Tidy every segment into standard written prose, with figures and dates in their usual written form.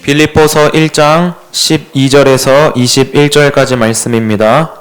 빌립보서 1장 12절에서 21절까지 말씀입니다.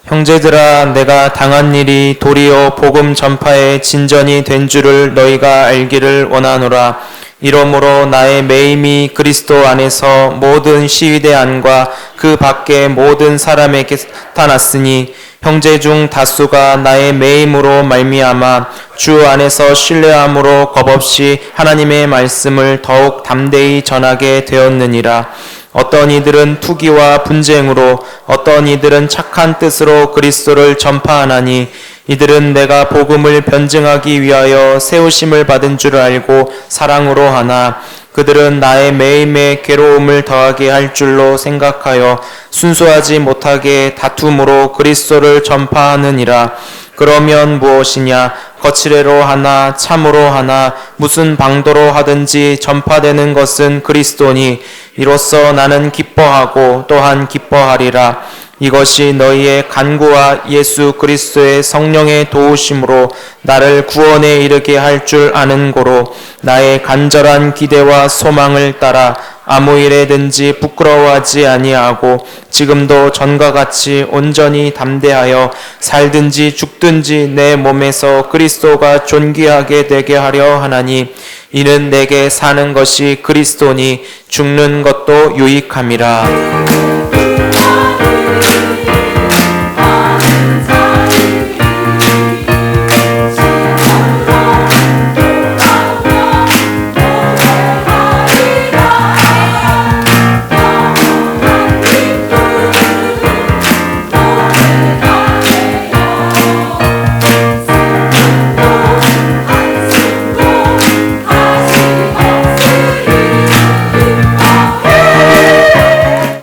형제들아, 내가 당한 일이 도리어 복음 전파의 진전이 된 줄을 너희가 알기를 원하노라. 이러므로 나의 매임이 그리스도 안에서 모든 시위대 안과 그 밖의 모든 사람에게 나타났으니 형제 중 다수가 나의 매임으로 말미암아 주 안에서 신뢰함으로 겁없이 하나님의 말씀을 더욱 담대히 전하게 되었느니라. 어떤 이들은 투기와 분쟁으로, 어떤 이들은 착한 뜻으로 그리스도를 전파하나니 이들은 내가 복음을 변증하기 위하여 세우심을 받은 줄 알고 사랑으로 하나, 그들은 나의 매임에 괴로움을 더하게 할 줄로 생각하여 순수하지 못하게 다툼으로 그리스도를 전파하느니라. 그러면 무엇이냐? 거칠애로 하나 참으로 하나 무슨 방도로 하든지 전파되는 것은 그리스도니 이로써 나는 기뻐하고 또한 기뻐하리라. 이것이 너희의 간구와 예수 그리스도의 성령의 도우심으로 나를 구원에 이르게 할 줄 아는 고로 나의 간절한 기대와 소망을 따라 아무 일에든지 부끄러워하지 아니하고 지금도 전과 같이 온전히 담대하여 살든지 죽든지 내 몸에서 그리스도가 존귀하게 되게 하려 하나니 이는 내게 사는 것이 그리스도니 죽는 것도 유익함이라.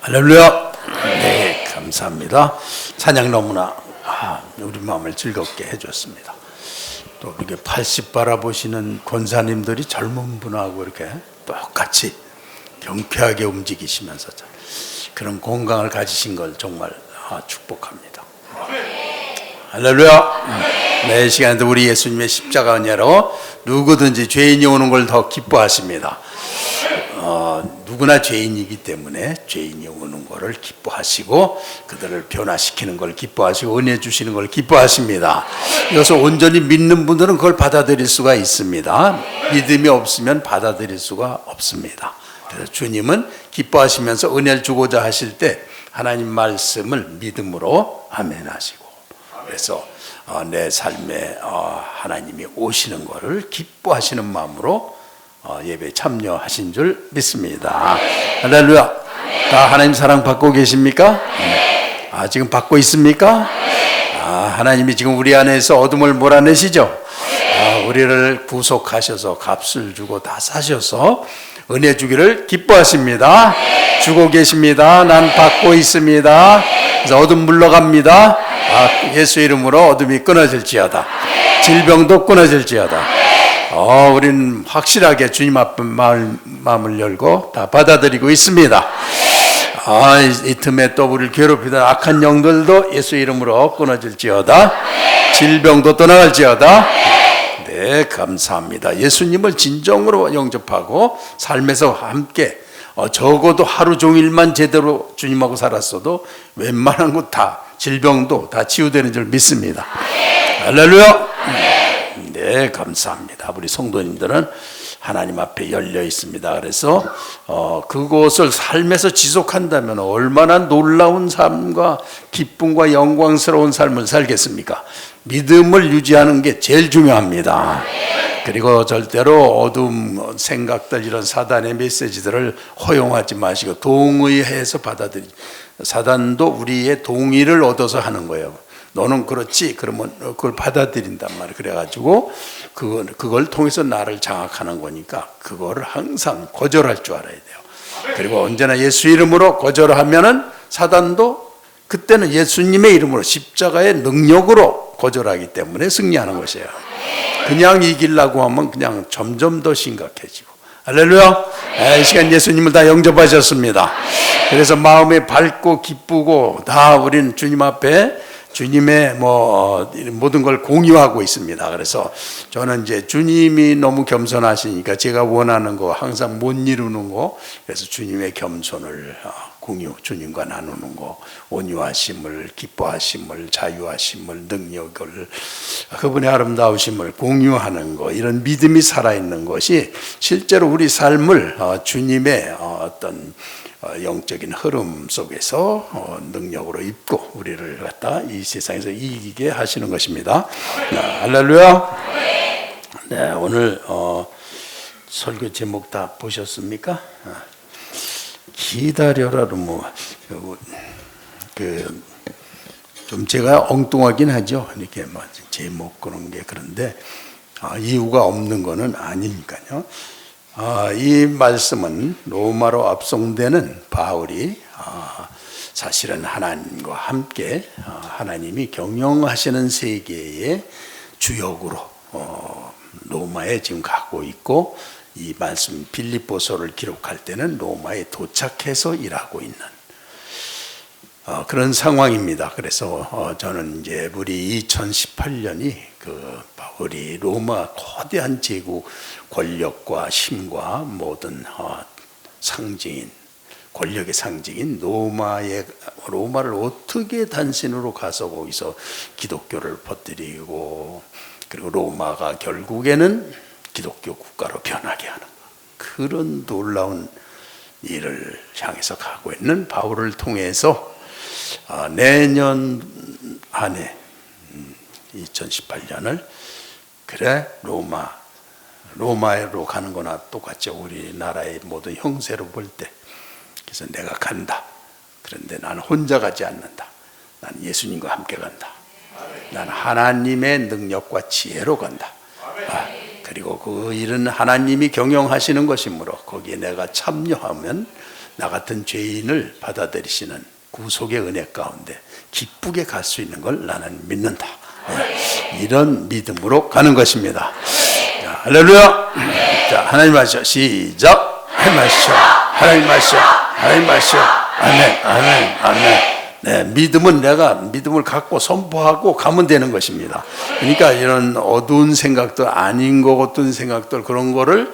할렐루야. 네, 감사합니다. 찬양 너무나 우리 마음을 즐겁게 해줬습니다. 또 이렇게 80 바라보시는 권사님들이 젊은 분하고 이렇게 똑같이 경쾌하게 움직이시면서 그런 건강을 가지신 걸 정말 축복합니다. 할렐루야. 네, 이 시간에도 우리 예수님의 십자가 은혜로 누구든지 죄인이 오는 걸 더 기뻐하십니다. 누구나 죄인이기 때문에 죄인이 오는 것을 기뻐하시고 그들을 변화시키는 걸 기뻐하시고 은혜 주시는 걸 기뻐하십니다. 이것을 온전히 믿는 분들은 그걸 받아들일 수가 있습니다. 믿음이 없으면 받아들일 수가 없습니다. 그래서 주님은 기뻐하시면서 은혜를 주고자 하실 때 하나님 말씀을 믿음으로 아멘 하시고, 그래서 내 삶에 하나님이 오시는 것을 기뻐하시는 마음으로 예배에 참여하신 줄 믿습니다. 할렐루야. 다 하나님 사랑 받고 계십니까? 지금 받고 있습니까? 하나님이 지금 우리 안에서 어둠을 몰아내시죠? 우리를 구속하셔서 값을 주고 다 사셔서 은혜 주기를 기뻐하십니다. 주고 계십니다. 난 받고 있습니다. 그래서 어둠 물러갑니다. 예수 이름으로 어둠이 끊어질지어다. 질병도 끊어질지어다. 우리는 확실하게 주님 앞에 마음을 열고 다 받아들이고 있습니다. 이 틈에 또 우리를 괴롭히던 악한 영들도 예수 이름으로 끊어질지어다. 질병도 떠나갈지어다. 네, 감사합니다. 예수님을 진정으로 영접하고 삶에서 함께 적어도 하루 종일만 제대로 주님하고 살았어도 웬만한 것 다 질병도 다 치유되는 줄 믿습니다. 할렐루야. 네, 감사합니다. 우리 성도님들은 하나님 앞에 열려 있습니다. 그래서 그곳을 삶에서 지속한다면 얼마나 놀라운 삶과 기쁨과 영광스러운 삶을 살겠습니까? 믿음을 유지하는 게 제일 중요합니다. 그리고 절대로 어둠 생각들, 이런 사단의 메시지들을 허용하지 마시고 동의해서 받아들이죠. 사단도 우리의 동의를 얻어서 하는 거예요. 너는 그렇지, 그러면 그걸 받아들인단 말이에요. 그래가지고 그걸 통해서 나를 장악하는 거니까 그거를 항상 거절할 줄 알아야 돼요. 그리고 언제나 예수 이름으로 거절하면은 사단도 그때는 예수님의 이름으로 십자가의 능력으로 거절하기 때문에 승리하는 것이에요. 그냥 이기려고 하면 그냥 점점 더 심각해지고. 할렐루야. 이 시간 예수님을 다 영접하셨습니다. 그래서 마음이 밝고 기쁘고 다 우리는 주님 앞에 주님의 모든 걸 공유하고 있습니다. 그래서 저는 이제 주님이 너무 겸손하시니까 제가 원하는 거 항상 못 이루는 거, 그래서 주님의 겸손을 공유, 주님과 나누는 거, 온유하심을, 기뻐하심을, 자유하심을, 능력을, 그분의 아름다우심을 공유하는 거, 이런 믿음이 살아있는 것이 실제로 우리 삶을 주님의 어떤 영적인 흐름 속에서 능력으로 입고 우리를 갖다 이 세상에서 이기게 하시는 것입니다. 할렐루야. 네, 오늘 설교 제목 다 보셨습니까? 기다려라. 좀 제가 엉뚱하긴 하죠. 이렇게 제목 그런 게. 그런데 이유가 없는 거는 아니니까요. 이 말씀은 로마로 압송되는 바울이 사실은 하나님과 함께 하나님이 경영하시는 세계의 주역으로 로마에 지금 가고 있고, 이 말씀 빌립보서를 기록할 때는 로마에 도착해서 일하고 있는 그런 상황입니다. 그래서 저는 이제 우리 2018년이 바울이 로마 거대한 제국 권력과 힘과 모든 상징인, 권력의 상징인 로마를 어떻게 단신으로 가서 거기서 기독교를 퍼뜨리고, 그리고 로마가 결국에는 기독교 국가로 변하게 하는 그런 놀라운 일을 향해서 가고 있는 바울을 통해서 내년 안에 2018년을 그래 로마로 가는 거나 똑같죠. 우리나라의 모든 형세로 볼 때. 그래서 내가 간다. 그런데 나는 혼자 가지 않는다. 나는 예수님과 함께 간다. 나는 하나님의 능력과 지혜로 간다. 그리고 그 일은 하나님이 경영하시는 것이므로 거기에 내가 참여하면 나 같은 죄인을 받아들이시는 구속의 은혜 가운데 기쁘게 갈 수 있는 걸 나는 믿는다. 이런 믿음으로 가는 것입니다. 자, 할렐루야. 자, 하나님 하시오. 시작. 하나님 하시오. 하나님 하시오. 하나님 하시오. 아멘. 아멘. 아멘. 네, 믿음은 내가 믿음을 갖고 선포하고 가면 되는 것입니다. 그러니까 이런 어두운 생각들, 아닌 것 같은 생각들, 그런 거를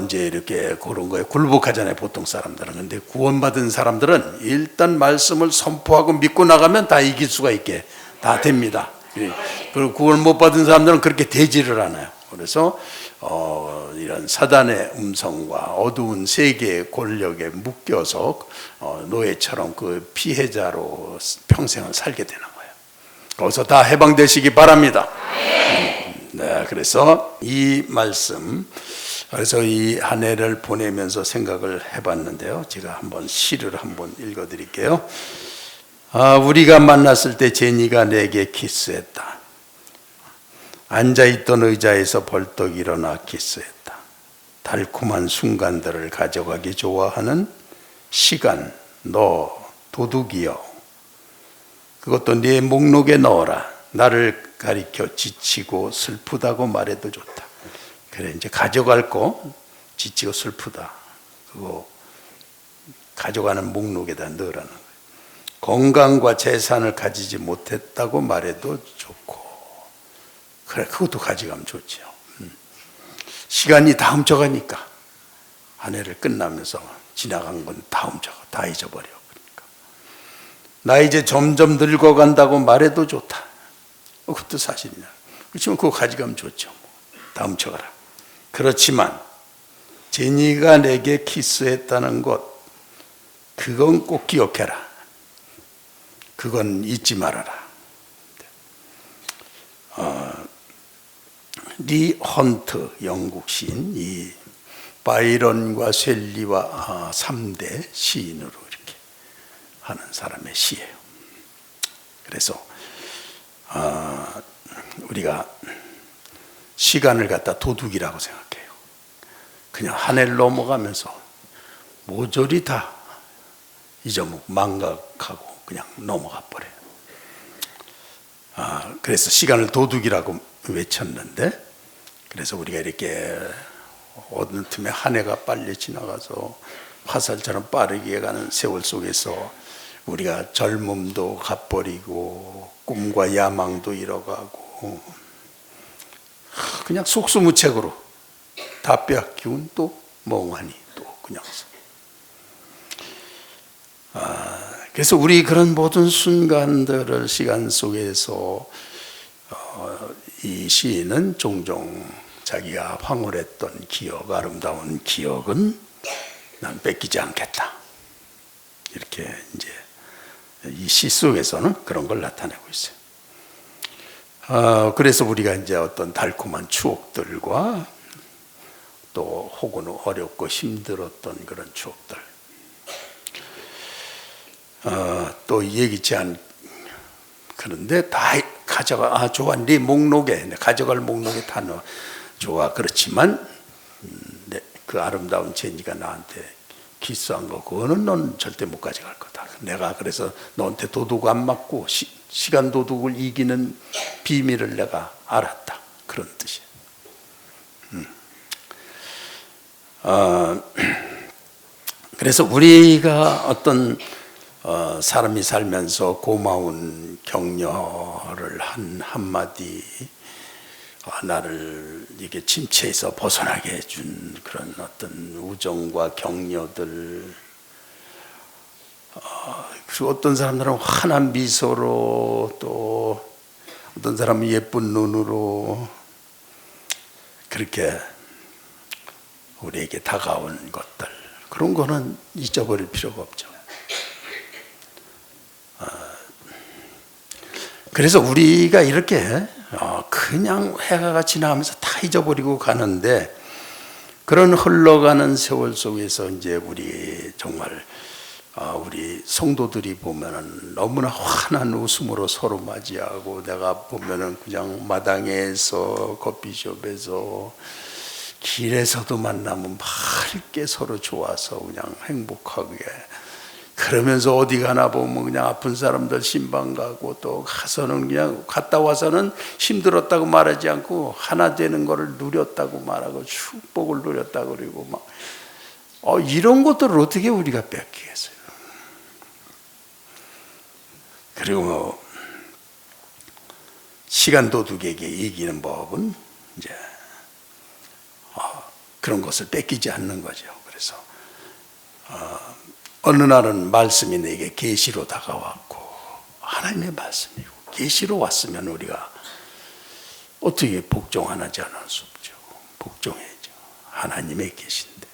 이제 이렇게 그런 거에 굴복하잖아요, 보통 사람들은. 근데 구원받은 사람들은 일단 말씀을 선포하고 믿고 나가면 다 이길 수가 있게 다 됩니다. 그리고 구원 못 받은 사람들은 그렇게 되지를 않아요. 그래서 이런 사단의 음성과 어두운 세계의 권력에 묶여서 노예처럼 그 피해자로 평생을 살게 되는 거예요. 거기서 다 해방되시기 바랍니다. 네, 그래서 이 말씀, 그래서 이 한 해를 보내면서 생각을 해봤는데요. 제가 한번 시를 한번 읽어드릴게요. 우리가 만났을 때 제니가 내게 키스했다. 앉아있던 의자에서 벌떡 일어나 키스했다. 달콤한 순간들을 가져가기 좋아하는 시간, 너 도둑이여. 그것도 네 목록에 넣어라. 나를 가리켜 지치고 슬프다고 말해도 좋다. 그래, 이제 가져갈 거, 지치고 슬프다, 그거 가져가는 목록에다 넣으라는 거예요. 건강과 재산을 가지지 못했다고 말해도 좋고, 그래, 그것도 가져가면 좋죠. 시간이 다 훔쳐가니까 한 해를 끝나면서 지나간 건 다 훔쳐가, 다 잊어버려. 그러니까 나 이제 점점 늙어간다고 말해도 좋다. 그것도 사실이냐. 그렇지만 그거 가져가면 좋죠. 다 훔쳐가라. 그렇지만 제니가 내게 키스했다는 것, 그건 꼭 기억해라. 그건 잊지 말아라. 리 헌트 영국 시인, 이 바이런과 셀리와 3대 시인으로 이렇게 하는 사람의 시예요. 그래서 우리가 시간을 갖다 도둑이라고 생각해요. 그냥 한 해를 넘어가면서 모조리 다 잊어먹고 망각하고 그냥 넘어가 버려요. 그래서 시간을 도둑이라고 외쳤는데, 그래서 우리가 이렇게 어느 틈에 한 해가 빨리 지나가서 화살처럼 빠르게 가는 세월 속에서 우리가 젊음도 갚버리고 꿈과 야망도 잃어가고 그냥 속수무책으로 다 빼앗기운 또 멍하니 또 그냥 그래서 우리 그런 모든 순간들을 시간 속에서 이 시인은 종종 자기가 황홀했던 기억, 아름다운 기억은 난 뺏기지 않겠다. 이렇게 이제 이 시 속에서는 그런 걸 나타내고 있어요. 그래서 우리가 이제 어떤 달콤한 추억들과 또 혹은 어렵고 힘들었던 그런 추억들, 또 얘기치 않 그런데 다 가져가 좋아 네 목록에 가져갈 목록에 다 넣어 좋아. 그렇지만 그 아름다운 제니가 나한테 키스한 거 그거는 넌 절대 못 가져갈 거다. 내가 그래서 너한테 도둑 안 맞고 시간 도둑을 이기는 비밀을 내가 알았다. 그런 뜻이야. 그래서 우리가 어떤 사람이 살면서 고마운 격려를 한 한마디, 나를 이게 침체에서 벗어나게 해준 그런 어떤 우정과 격려들, 그리고 어떤 사람들은 환한 미소로, 또 어떤 사람은 예쁜 눈으로 그렇게 우리에게 다가온 것들, 그런 거는 잊어버릴 필요가 없죠. 그래서 우리가 이렇게 그냥 해가 지나가면서 다 잊어버리고 가는데, 그런 흘러가는 세월 속에서 이제 우리 정말 우리 성도들이 보면은 너무나 환한 웃음으로 서로 맞이하고, 내가 보면은 그냥 마당에서 커피숍에서 길에서도 만나면 밝게 서로 좋아서 그냥 행복하게, 그러면서 어디 가나 보면 그냥 아픈 사람들 신방 가고, 또 가서는 그냥 갔다 와서는 힘들었다고 말하지 않고 하나 되는 거를 누렸다고 말하고 축복을 누렸다고 그러고 막 이런 것들을 어떻게 우리가 뺏기겠어요. 그리고 시간 도둑에게 이기는 법은 이제 그런 것을 뺏기지 않는 거죠. 그래서 어느 날은 말씀이 내게 계시로 다가왔고, 하나님의 말씀이고 계시로 왔으면 우리가 어떻게 복종 안 하지 않을 수 없죠. 복종해야죠. 하나님의 계신데.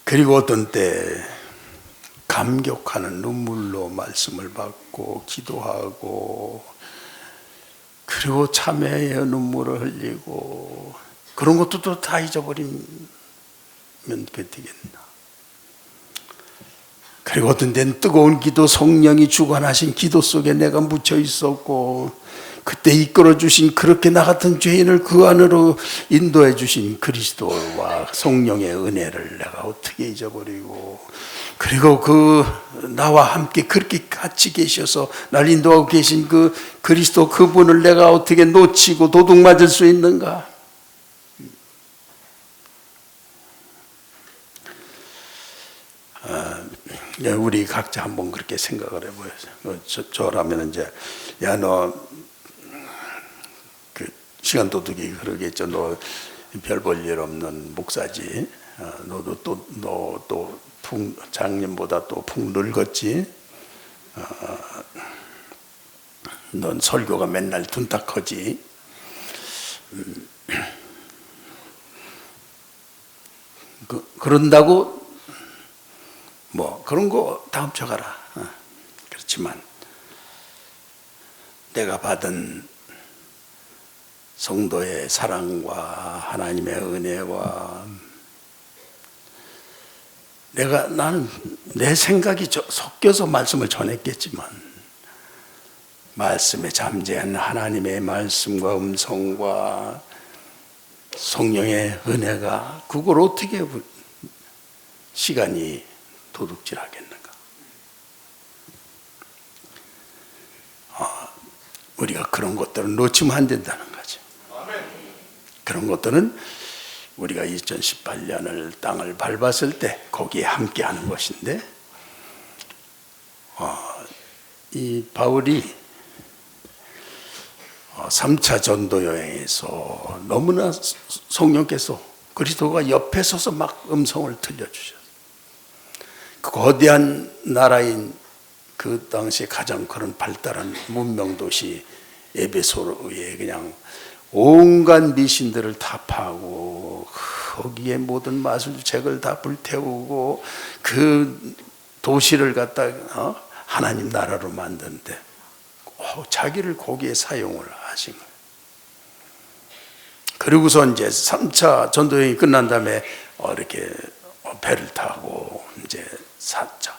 그리고 어떤 때 감격하는 눈물로 말씀을 받고 기도하고, 그리고 참회의 눈물을 흘리고, 그런 것도 또 다 잊어버리면 되겠나. 그리고 어떤 때는 뜨거운 기도, 성령이 주관하신 기도 속에 내가 묻혀 있었고, 그때 이끌어 주신, 그렇게 나 같은 죄인을 그 안으로 인도해 주신 그리스도와 성령의 은혜를 내가 어떻게 잊어버리고, 그리고 그 나와 함께 그렇게 같이 계셔서 날 인도하고 계신 그 그리스도, 그분을 내가 어떻게 놓치고 도둑 맞을 수 있는가. 우리 각자 한번 그렇게 생각을 해보세요. 저라면 이제, 야, 너 그 시간 도둑이 그러겠죠. 너 별 볼 일 없는 목사지. 너도 또 작년보다 또 푹 늙었지. 넌 설교가 맨날 둔탁하지. 그런다고 뭐 그런 거 다 훔쳐가라. 그렇지만 내가 받은 성도의 사랑과 하나님의 은혜와, 나는 내 생각이 섞여서 말씀을 전했겠지만, 말씀에 잠재한 하나님의 말씀과 음성과 성령의 은혜가, 그걸 어떻게 시간이 도둑질하겠는가. 우리가 그런 것들을 놓치면 안 된다는 거죠. 그런 것들은 우리가 2018년을 땅을 밟았을 때 거기에 함께 하는 것인데, 이 바울이 3차 전도 여행에서 너무나 성령께서 그리스도가 옆에 서서 막 음성을 들려주셨어요. 그 거대한 나라인 그 당시에 가장 그런 발달한 문명 도시 에베소에 그냥 온갖 미신들을 다 파고 거기에 모든 마술책을 다 불태우고 그 도시를 갖다 하나님 나라로 만드는데 자기를 거기에 사용을 하신 거예요. 그리고서 이제 3차 전도여행이 끝난 다음에 이렇게 배를 타고 이제 4차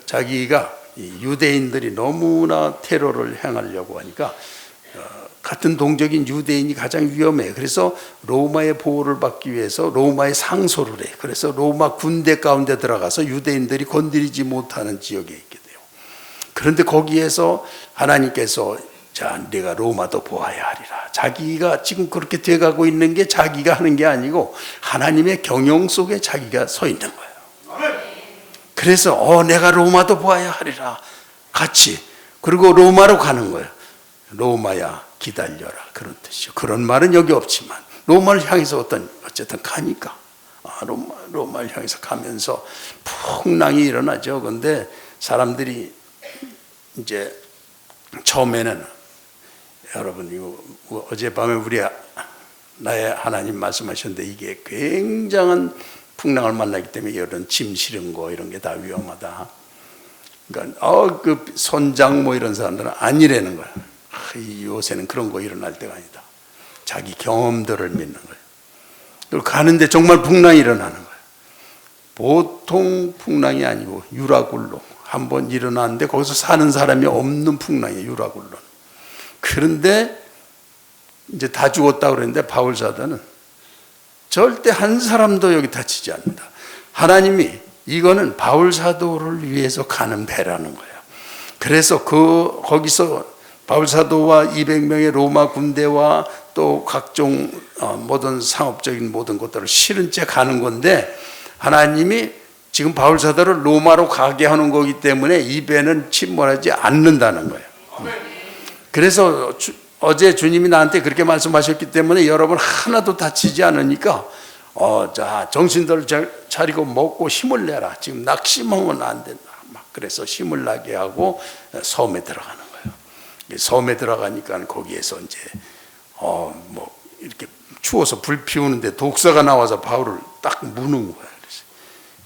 자기가 유대인들이 너무나 테러를 행하려고 하니까 같은 동족인 유대인이 가장 위험해요. 그래서 로마의 보호를 받기 위해서 로마의 상소를 해요. 그래서 로마 군대 가운데 들어가서 유대인들이 건드리지 못하는 지역에 있게 돼요. 그런데 거기에서 하나님께서 자, 네가 로마도 보아야 하리라. 자기가 지금 그렇게 돼가고 있는 게 자기가 하는 게 아니고 하나님의 경영 속에 자기가 서 있는 거예요. 그래서 내가 로마도 보아야 하리라. 같이. 그리고 로마로 가는 거예요. 로마야 기다려라, 그런 뜻이죠. 그런 말은 여기 없지만 로마를 향해서 어쨌든 가니까 로마를 향해서 가면서 풍랑이 일어나죠. 그런데 사람들이 이제 처음에는 여러분 이거 어젯밤에 나의 하나님 말씀하셨는데 이게 굉장한 풍랑을 만나기 때문에 이런 짐 실은 거 이런 게 다 위험하다. 그러니까 그 선장 뭐 이런 사람들은 아니라는 거야. 요새는 그런 거 일어날 때가 아니다. 자기 경험들을 믿는 거예요. 그리고 가는데 정말 풍랑이 일어나는 거예요. 보통 풍랑이 아니고 유라굴로 한번 일어났는데 거기서 사는 사람이 없는 풍랑이에요. 유라굴로는. 그런데 이제 다 죽었다고 그랬는데 바울 사도는 절대 한 사람도 여기 다치지 않는다. 하나님이 이거는 바울 사도를 위해서 가는 배라는 거예요. 그래서 거기서 바울 사도와 200명의 로마 군대와 또 각종 모든 상업적인 모든 것들을 실은 채 가는 건데 하나님이 지금 바울 사도를 로마로 가게 하는 거기 때문에 이 배는 침몰하지 않는다는 거예요. 그래서 어제 주님이 나한테 그렇게 말씀하셨기 때문에 여러분 하나도 다치지 않으니까 자 정신들 차리고 먹고 힘을 내라. 지금 낙심하면 안 된다. 막 그래서 힘을 나게 하고 섬에 들어가는 거예요. 섬에 들어가니까 거기에서 이제 뭐 이렇게 추워서 불 피우는데 독사가 나와서 바울을 딱 무는 거야.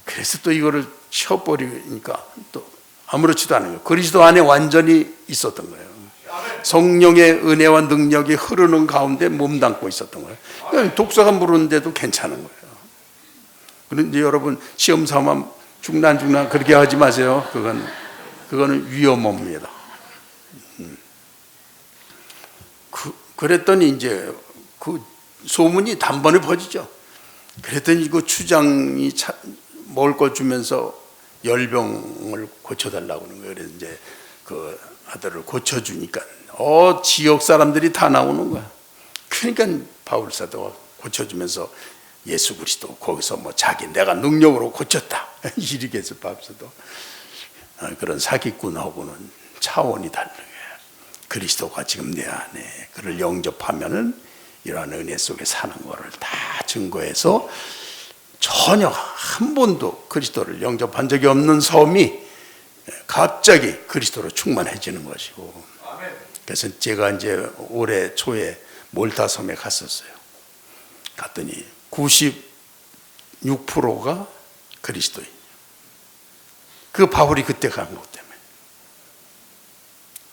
그래서 또 이거를 쳐버리니까 또 아무렇지도 않은 거예요. 그리스도 안에 완전히 있었던 거예요. 성령의 은혜와 능력이 흐르는 가운데 몸담고 있었던 거예요. 그러니까 독사가 물었는데도 괜찮은 거예요. 그런데 여러분 시험 삼아 중난 그렇게 하지 마세요. 그거는 위험합니다. 그랬더니 이제 그 소문이 단번에 퍼지죠. 그랬더니 그 추장이 먹을 걸 주면서 열병을 고쳐달라고 하는 거예요. 그래서 이제 그 아들을 고쳐주니까 지역 사람들이 다 나오는 거야. 그러니까 바울 사도가 고쳐주면서 예수 그리스도 거기서 뭐 내가 능력으로 고쳤다 이렇게 해서 바울 사도 그런 사기꾼하고는 차원이 다른 거예요. 그리스도가 지금 내 안에 그를 영접하면은 이러한 은혜 속에 사는 거를 다 증거해서 전혀 한 번도 그리스도를 영접한 적이 없는 섬이 갑자기 그리스도로 충만해지는 것이고, 그래서 제가 이제 올해 초에 몰타 섬에 갔었어요. 갔더니 96%가 그리스도인. 그 바울이 그때 간 것 때문에.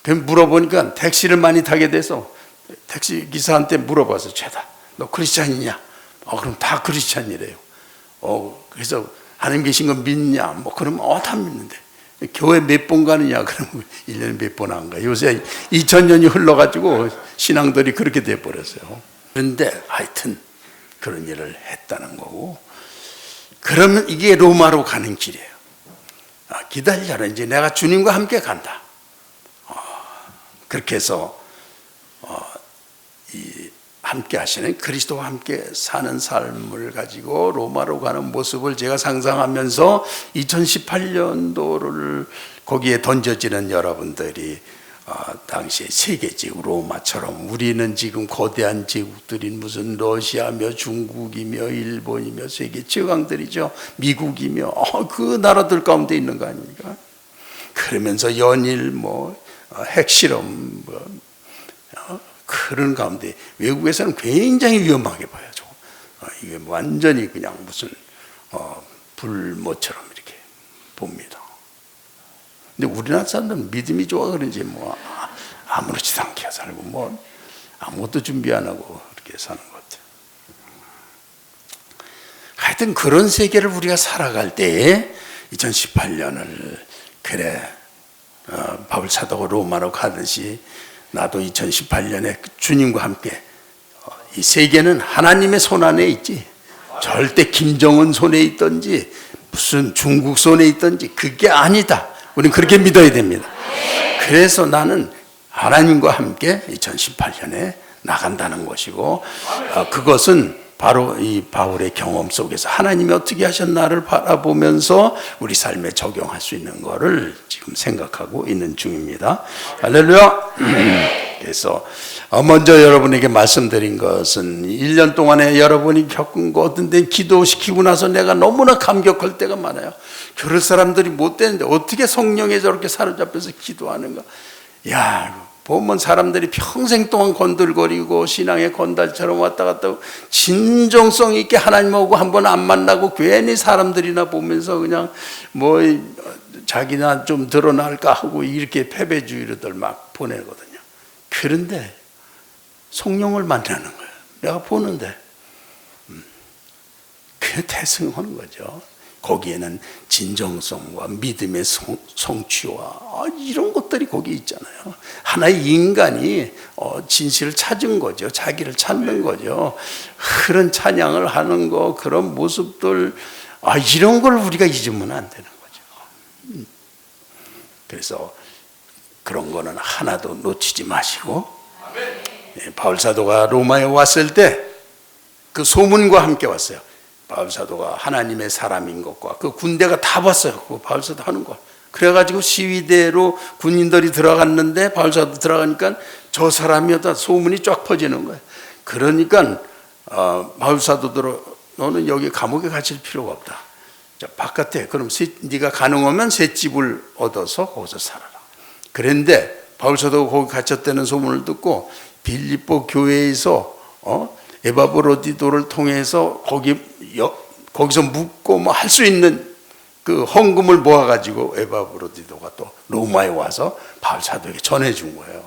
그럼 물어보니까 택시를 많이 타게 돼서 택시 기사한테 물어봐서 죄다 너 크리스찬이냐? 그럼 다 크리스찬이래요. 그래서 하나님 계신 거 믿냐? 뭐 그러면 다 믿는데 교회 몇 번 가느냐? 그러면 1년에 몇 번 안 가. 요새 2000년이 흘러가지고 신앙들이 그렇게 돼버렸어요. 그런데 하여튼 그런 일을 했다는 거고, 그러면 이게 로마로 가는 길이에요. 기다려라. 이제 내가 주님과 함께 간다. 그렇게 해서 이 함께 하시는 그리스도와 함께 사는 삶을 가지고 로마로 가는 모습을 제가 상상하면서 2018년도를 거기에 던져지는 여러분들이 당시에 세계제국 로마처럼 우리는 지금 거대한 제국들인 무슨 러시아며 중국이며 일본이며 세계 최강들이죠. 미국이며 그 나라들 가운데 있는 거 아닙니까? 그러면서 연일 핵실험 그런 가운데 외국에서는 굉장히 위험하게 봐요. 이게 완전히 그냥 무슨 불모처럼 이렇게 봅니다. 근데 우리나라 사람들은 믿음이 좋아 그런지 아무렇지도 않게 살고 아무것도 준비 안 하고 그렇게 사는 것 같아요. 하여튼 그런 세계를 우리가 살아갈 때에 2018년을 바울 사도가 로마로 가듯이 나도 2018년에 주님과 함께 이 세계는 하나님의 손 안에 있지 절대 김정은 손에 있든지 무슨 중국 손에 있든지 그게 아니다. 우리는 그렇게 믿어야 됩니다. 그래서 나는 하나님과 함께 2018년에 나간다는 것이고 그것은 바로 이 바울의 경험 속에서 하나님이 어떻게 하셨나를 바라보면서 우리 삶에 적용할 수 있는 것을 지금 생각하고 있는 중입니다. 할렐루야. 그래서 먼저 여러분에게 말씀드린 것은 1년 동안에 여러분이 겪은 거 어떤 데 기도시키고 나서 내가 너무나 감격할 때가 많아요. 그럴 사람들이 못 되는데 어떻게 성령에 저렇게 사로잡혀서 기도하는가. 야, 보면 사람들이 평생 동안 건들거리고 신앙의 건달처럼 왔다 갔다 하고 진정성 있게 하나님하고 한번 안 만나고 괜히 사람들이나 보면서 그냥 자기나 좀 드러날까 하고 이렇게 패배주의로들 막 보내거든요. 그런데 성령을 만나는 거예요. 내가 보는데 그게 대승하는 거죠. 거기에는 진정성과 믿음의 성취와 이런 것들이 거기 있잖아요. 하나의 인간이 진실을 찾은 거죠. 자기를 찾는 거죠. 그런 찬양을 하는 거, 그런 모습들, 이런 걸 우리가 잊으면 안 되는 거죠. 그래서 그런 거는 하나도 놓치지 마시고, 바울 사도가 로마에 왔을 때 그 소문과 함께 왔어요. 바울 사도가 하나님의 사람인 것과 그 군대가 다 봤어요. 그 바울 사도 하는 거. 그래가지고 시위대로 군인들이 들어갔는데 바울 사도 들어가니까 저 사람이었다 소문이 쫙 퍼지는 거예요. 그러니까 바울 사도들은 너는 여기 감옥에 갇힐 필요가 없다. 자, 바깥에 그럼 네가 가능하면 새 집을 얻어서 거기서 살아라. 그런데 바울 사도가 거기 갇혔다는 소문을 듣고 빌립보 교회에서 에바브로디도를 통해서 거기서 묵고 할 수 있는 그 헌금을 모아가지고 에바브로디도가 또 로마에 와서 바울 사도에게 전해준 거예요.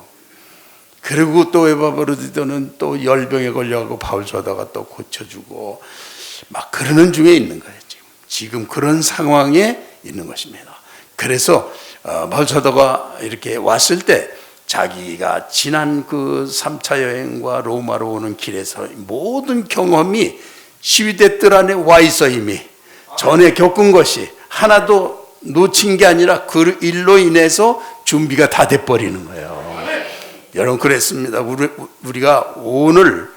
그리고 또 에바브로디도는 또 열병에 걸려가고 바울 사도가 또 고쳐주고 막 그러는 중에 있는 거예요. 지금 그런 상황에 있는 것입니다. 그래서 바울 사도가 이렇게 왔을 때 자기가 지난 그 3차 여행과 로마로 오는 길에서 모든 경험이 시위대 뜰 안에 와 있어. 이미 전에 겪은 것이 하나도 놓친 게 아니라 그 일로 인해서 준비가 다 돼버리는 거예요. 여러분 그랬습니다. 우리가 오늘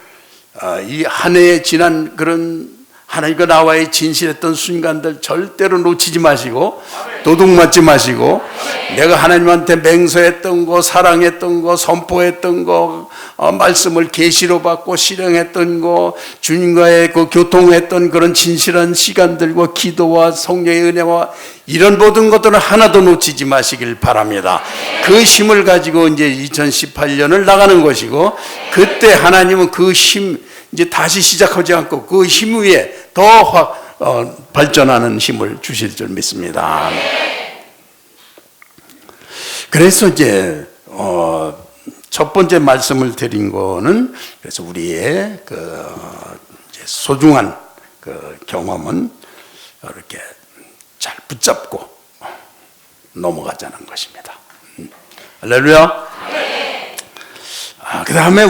이 한 해에 지난 그런 하나님과 나와의 진실했던 순간들 절대로 놓치지 마시고 도둑맞지 마시고 내가 하나님한테 맹세했던 거, 사랑했던 거, 선포했던 거, 말씀을 계시로 받고 실행했던 거, 주님과의 그 교통했던 그런 진실한 시간들과 기도와 성령의 은혜와 이런 모든 것들은 하나도 놓치지 마시길 바랍니다. 그 힘을 가지고 이제 2018년을 나가는 것이고 그때 하나님은 그 힘 이제 다시 시작하지 않고 그 힘 위에 더 발전하는 힘을 주실 줄 믿습니다. 그래서 이제 첫 번째 말씀을 드린 거는 그래서 우리의 그 소중한 그 경험은 이렇게 잘 붙잡고 넘어가자는 것입니다. 할렐루야. 그 다음에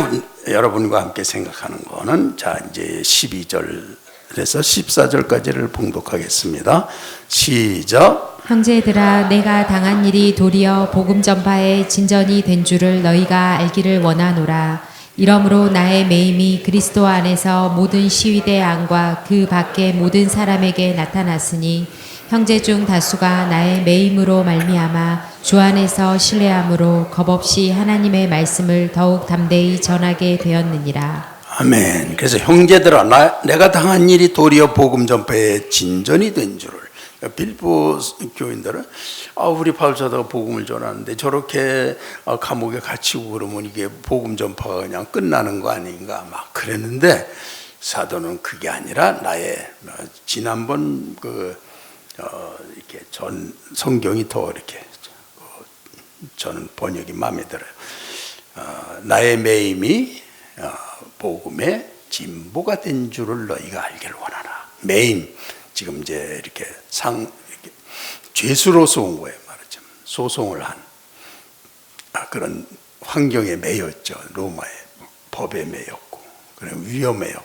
여러분과 함께 생각하는 거는 자 이제 12절에서 14절까지를 봉독하겠습니다. 시작. 형제들아 내가 당한 일이 도리어 복음 전파의 진전이 된 줄을 너희가 알기를 원하노라. 이러므로 나의 매임이 그리스도 안에서 모든 시위대 안과 그 밖의 모든 사람에게 나타났으니 형제 중 다수가 나의 매임으로 말미암아 주 안에서 신뢰함으로 겁없이 하나님의 말씀을 더욱 담대히 전하게 되었느니라. 아멘. 그래서 형제들아, 내가 당한 일이 도리어 복음 전파의 진전이 된 줄을. 빌보 교인들은 우리 바울 사도가 복음을 전하는데 저렇게 감옥에 갇히고 그러면 이게 복음 전파가 그냥 끝나는 거 아닌가 막 그랬는데, 사도는 그게 아니라 나의 지난번 이렇게 전 성경이 더 이렇게 저는 번역이 마음에 들어요. 나의 매임이 복음의 진보가 된 줄을 너희가 알기를 원하라. 매임, 지금 이제 이렇게 죄수로서 온 거예요. 말하자면 소송을 한 그런 환경에 매였죠. 로마의 법에 매였고, 그래 위험해요.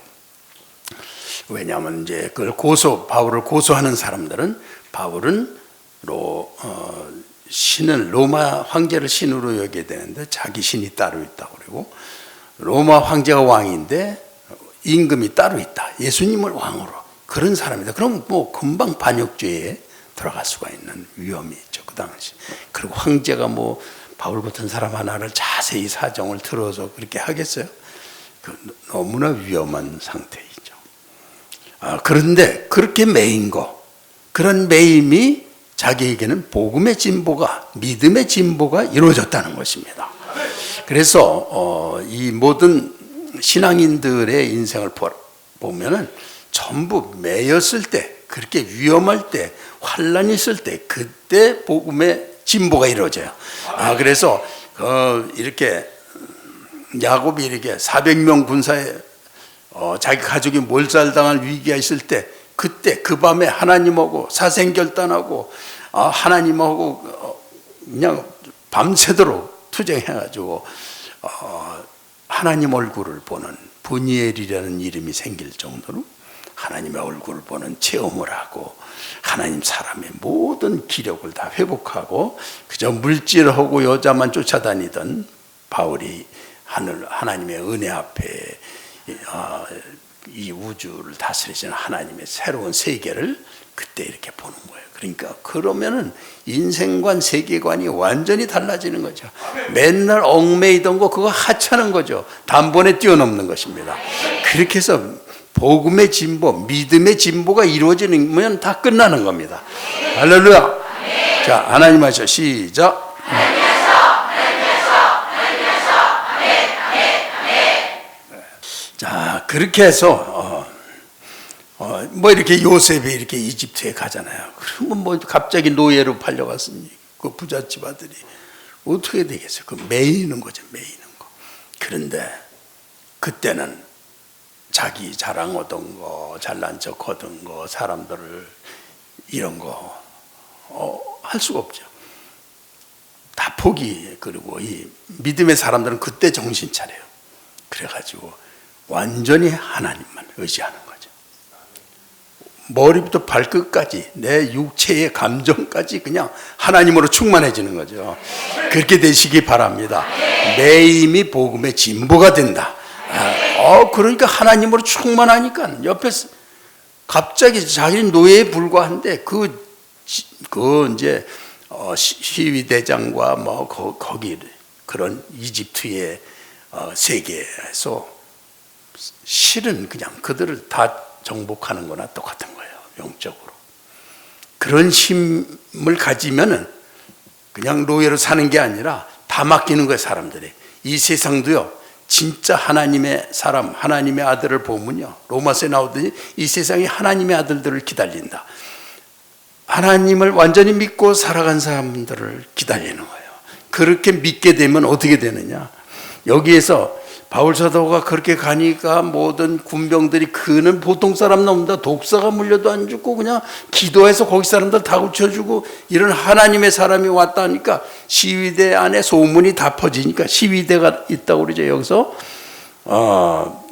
왜냐하면 이제 그걸 바울을 고소하는 사람들은 바울은 신을 로마 황제를 신으로 여기게 되는데 자기 신이 따로 있다고 그러고, 로마 황제가 왕인데 임금이 따로 있다. 예수님을 왕으로. 그런 사람이다. 그럼 뭐 금방 반역죄에 들어갈 수가 있는 위험이 있죠, 그 당시. 그리고 황제가 뭐 바울 같은 사람 하나를 자세히 사정을 들어서 그렇게 하겠어요? 너무나 위험한 상태이죠. 그런데 그렇게 매인 거, 그런 매임이 자기에게는 복음의 진보가, 믿음의 진보가 이루어졌다는 것입니다. 그래서 이 모든 신앙인들의 인생을 보면은 전부 매였을 때, 그렇게 위험할 때, 환란이 있을 때, 그때 복음의 진보가 이루어져요. 그래서 이렇게 야곱이 이렇게 400명 군사에 자기 가족이 몰살당할 위기가 있을 때, 그때 그 밤에 하나님하고 사생결단하고 하나님하고 그냥 밤새도록 투쟁해가지고 하나님 얼굴을 보는 브니엘이라는 이름이 생길 정도로 하나님의 얼굴을 보는 체험을 하고, 하나님 사람의 모든 기력을 다 회복하고, 그저 물질하고 여자만 쫓아다니던 바울이 하나님의 은혜 앞에 이 우주를 다스리시는 하나님의 새로운 세계를 그때 이렇게 보는 거예요. 그러니까 그러면은 인생관, 세계관이 완전히 달라지는 거죠. 맨날 얽매이던 거 그거 하찮은 거죠. 단번에 뛰어넘는 것입니다. 그렇게 해서 복음의 진보, 믿음의 진보가 이루어지면 다 끝나는 겁니다. 할렐루야. 자, 하나님 하셔. 시작. 자, 그렇게 해서 뭐 이렇게 요셉이 이렇게 이집트에 가잖아요. 그러면 뭐 갑자기 노예로 팔려갔으니 그 부잣집 아들이 어떻게 되겠어요? 그 매이는 거죠, 매이는 거. 그런데 그때는 자기 자랑 얻은 거, 잘난 척 얻은 거, 사람들을 이런 거 할 수가 없죠. 다 포기. 그리고 이 믿음의 사람들은 그때 정신 차려요. 그래가지고 완전히 하나님만 의지하는 거죠. 머리부터 발끝까지, 내 육체의 감정까지 그냥 하나님으로 충만해지는 거죠. 그렇게 되시기 바랍니다. 매임이 복음의 진보가 된다. 그러니까 하나님으로 충만하니까 옆에서 갑자기 자기는 노예에 불과한데 그 이제 시위대장과 뭐 거기 그런 이집트의 세계에서 실은 그냥 그들을 다 정복하는 거나 똑같은 거예요. 영적으로. 그런 힘을 가지면은 그냥 노예로 사는 게 아니라 다 맡기는 거예요, 사람들이. 이 세상도요, 진짜 하나님의 사람, 하나님의 아들을 보면요, 로마서에 나오더니 이 세상이 하나님의 아들들을 기다린다. 하나님을 완전히 믿고 살아간 사람들을 기다리는 거예요. 그렇게 믿게 되면 어떻게 되느냐? 여기에서 바울 사도가 그렇게 가니까 모든 군병들이, 그는 보통 사람 넘다 독사가 물려도 안 죽고 그냥 기도해서 거기 사람들 다 고쳐주고 이런 하나님의 사람이 왔다 하니까 시위대 안에 소문이 다 퍼지니까 시위대가 있다고 그러죠. 여기서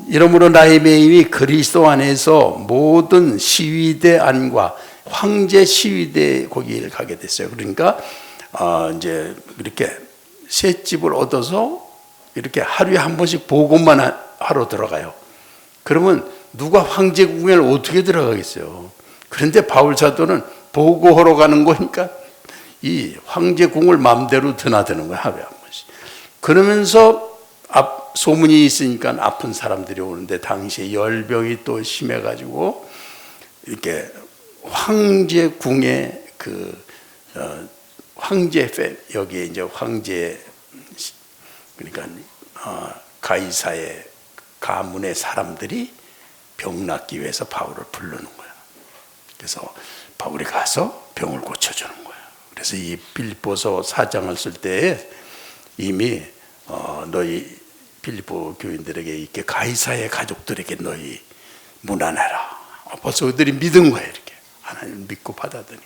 이러므로 나의 매임이 그리스도 안에서 모든 시위대 안과 황제 시위대 거기를 가게 됐어요. 그러니까 이제 이렇게 새 집을 얻어서 이렇게 하루에 한 번씩 보고만 하러 들어가요. 그러면 누가 황제궁에 어떻게 들어가겠어요? 그런데 바울 사도는 보고하러 가는 거니까 이 황제궁을 마음대로 드나드는 거야, 하루에 한 번씩. 그러면서 소문이 있으니까 아픈 사람들이 오는데, 당시에 열병이 또 심해가지고 이렇게 황제궁에 여기에 이제 황제, 그러니까 가이사의 가문의 사람들이 병 낫기 위해서 바울을 부르는 거야. 그래서 바울이 가서 병을 고쳐주는 거야. 그래서 이 빌립보서 4장을 쓸 때에 이미 너희 빌립보 교인들에게 이렇게 가이사의 가족들에게 너희 문안해라. 벌써 그들이 믿은 거예요. 이렇게 하나님을 믿고 받아들이.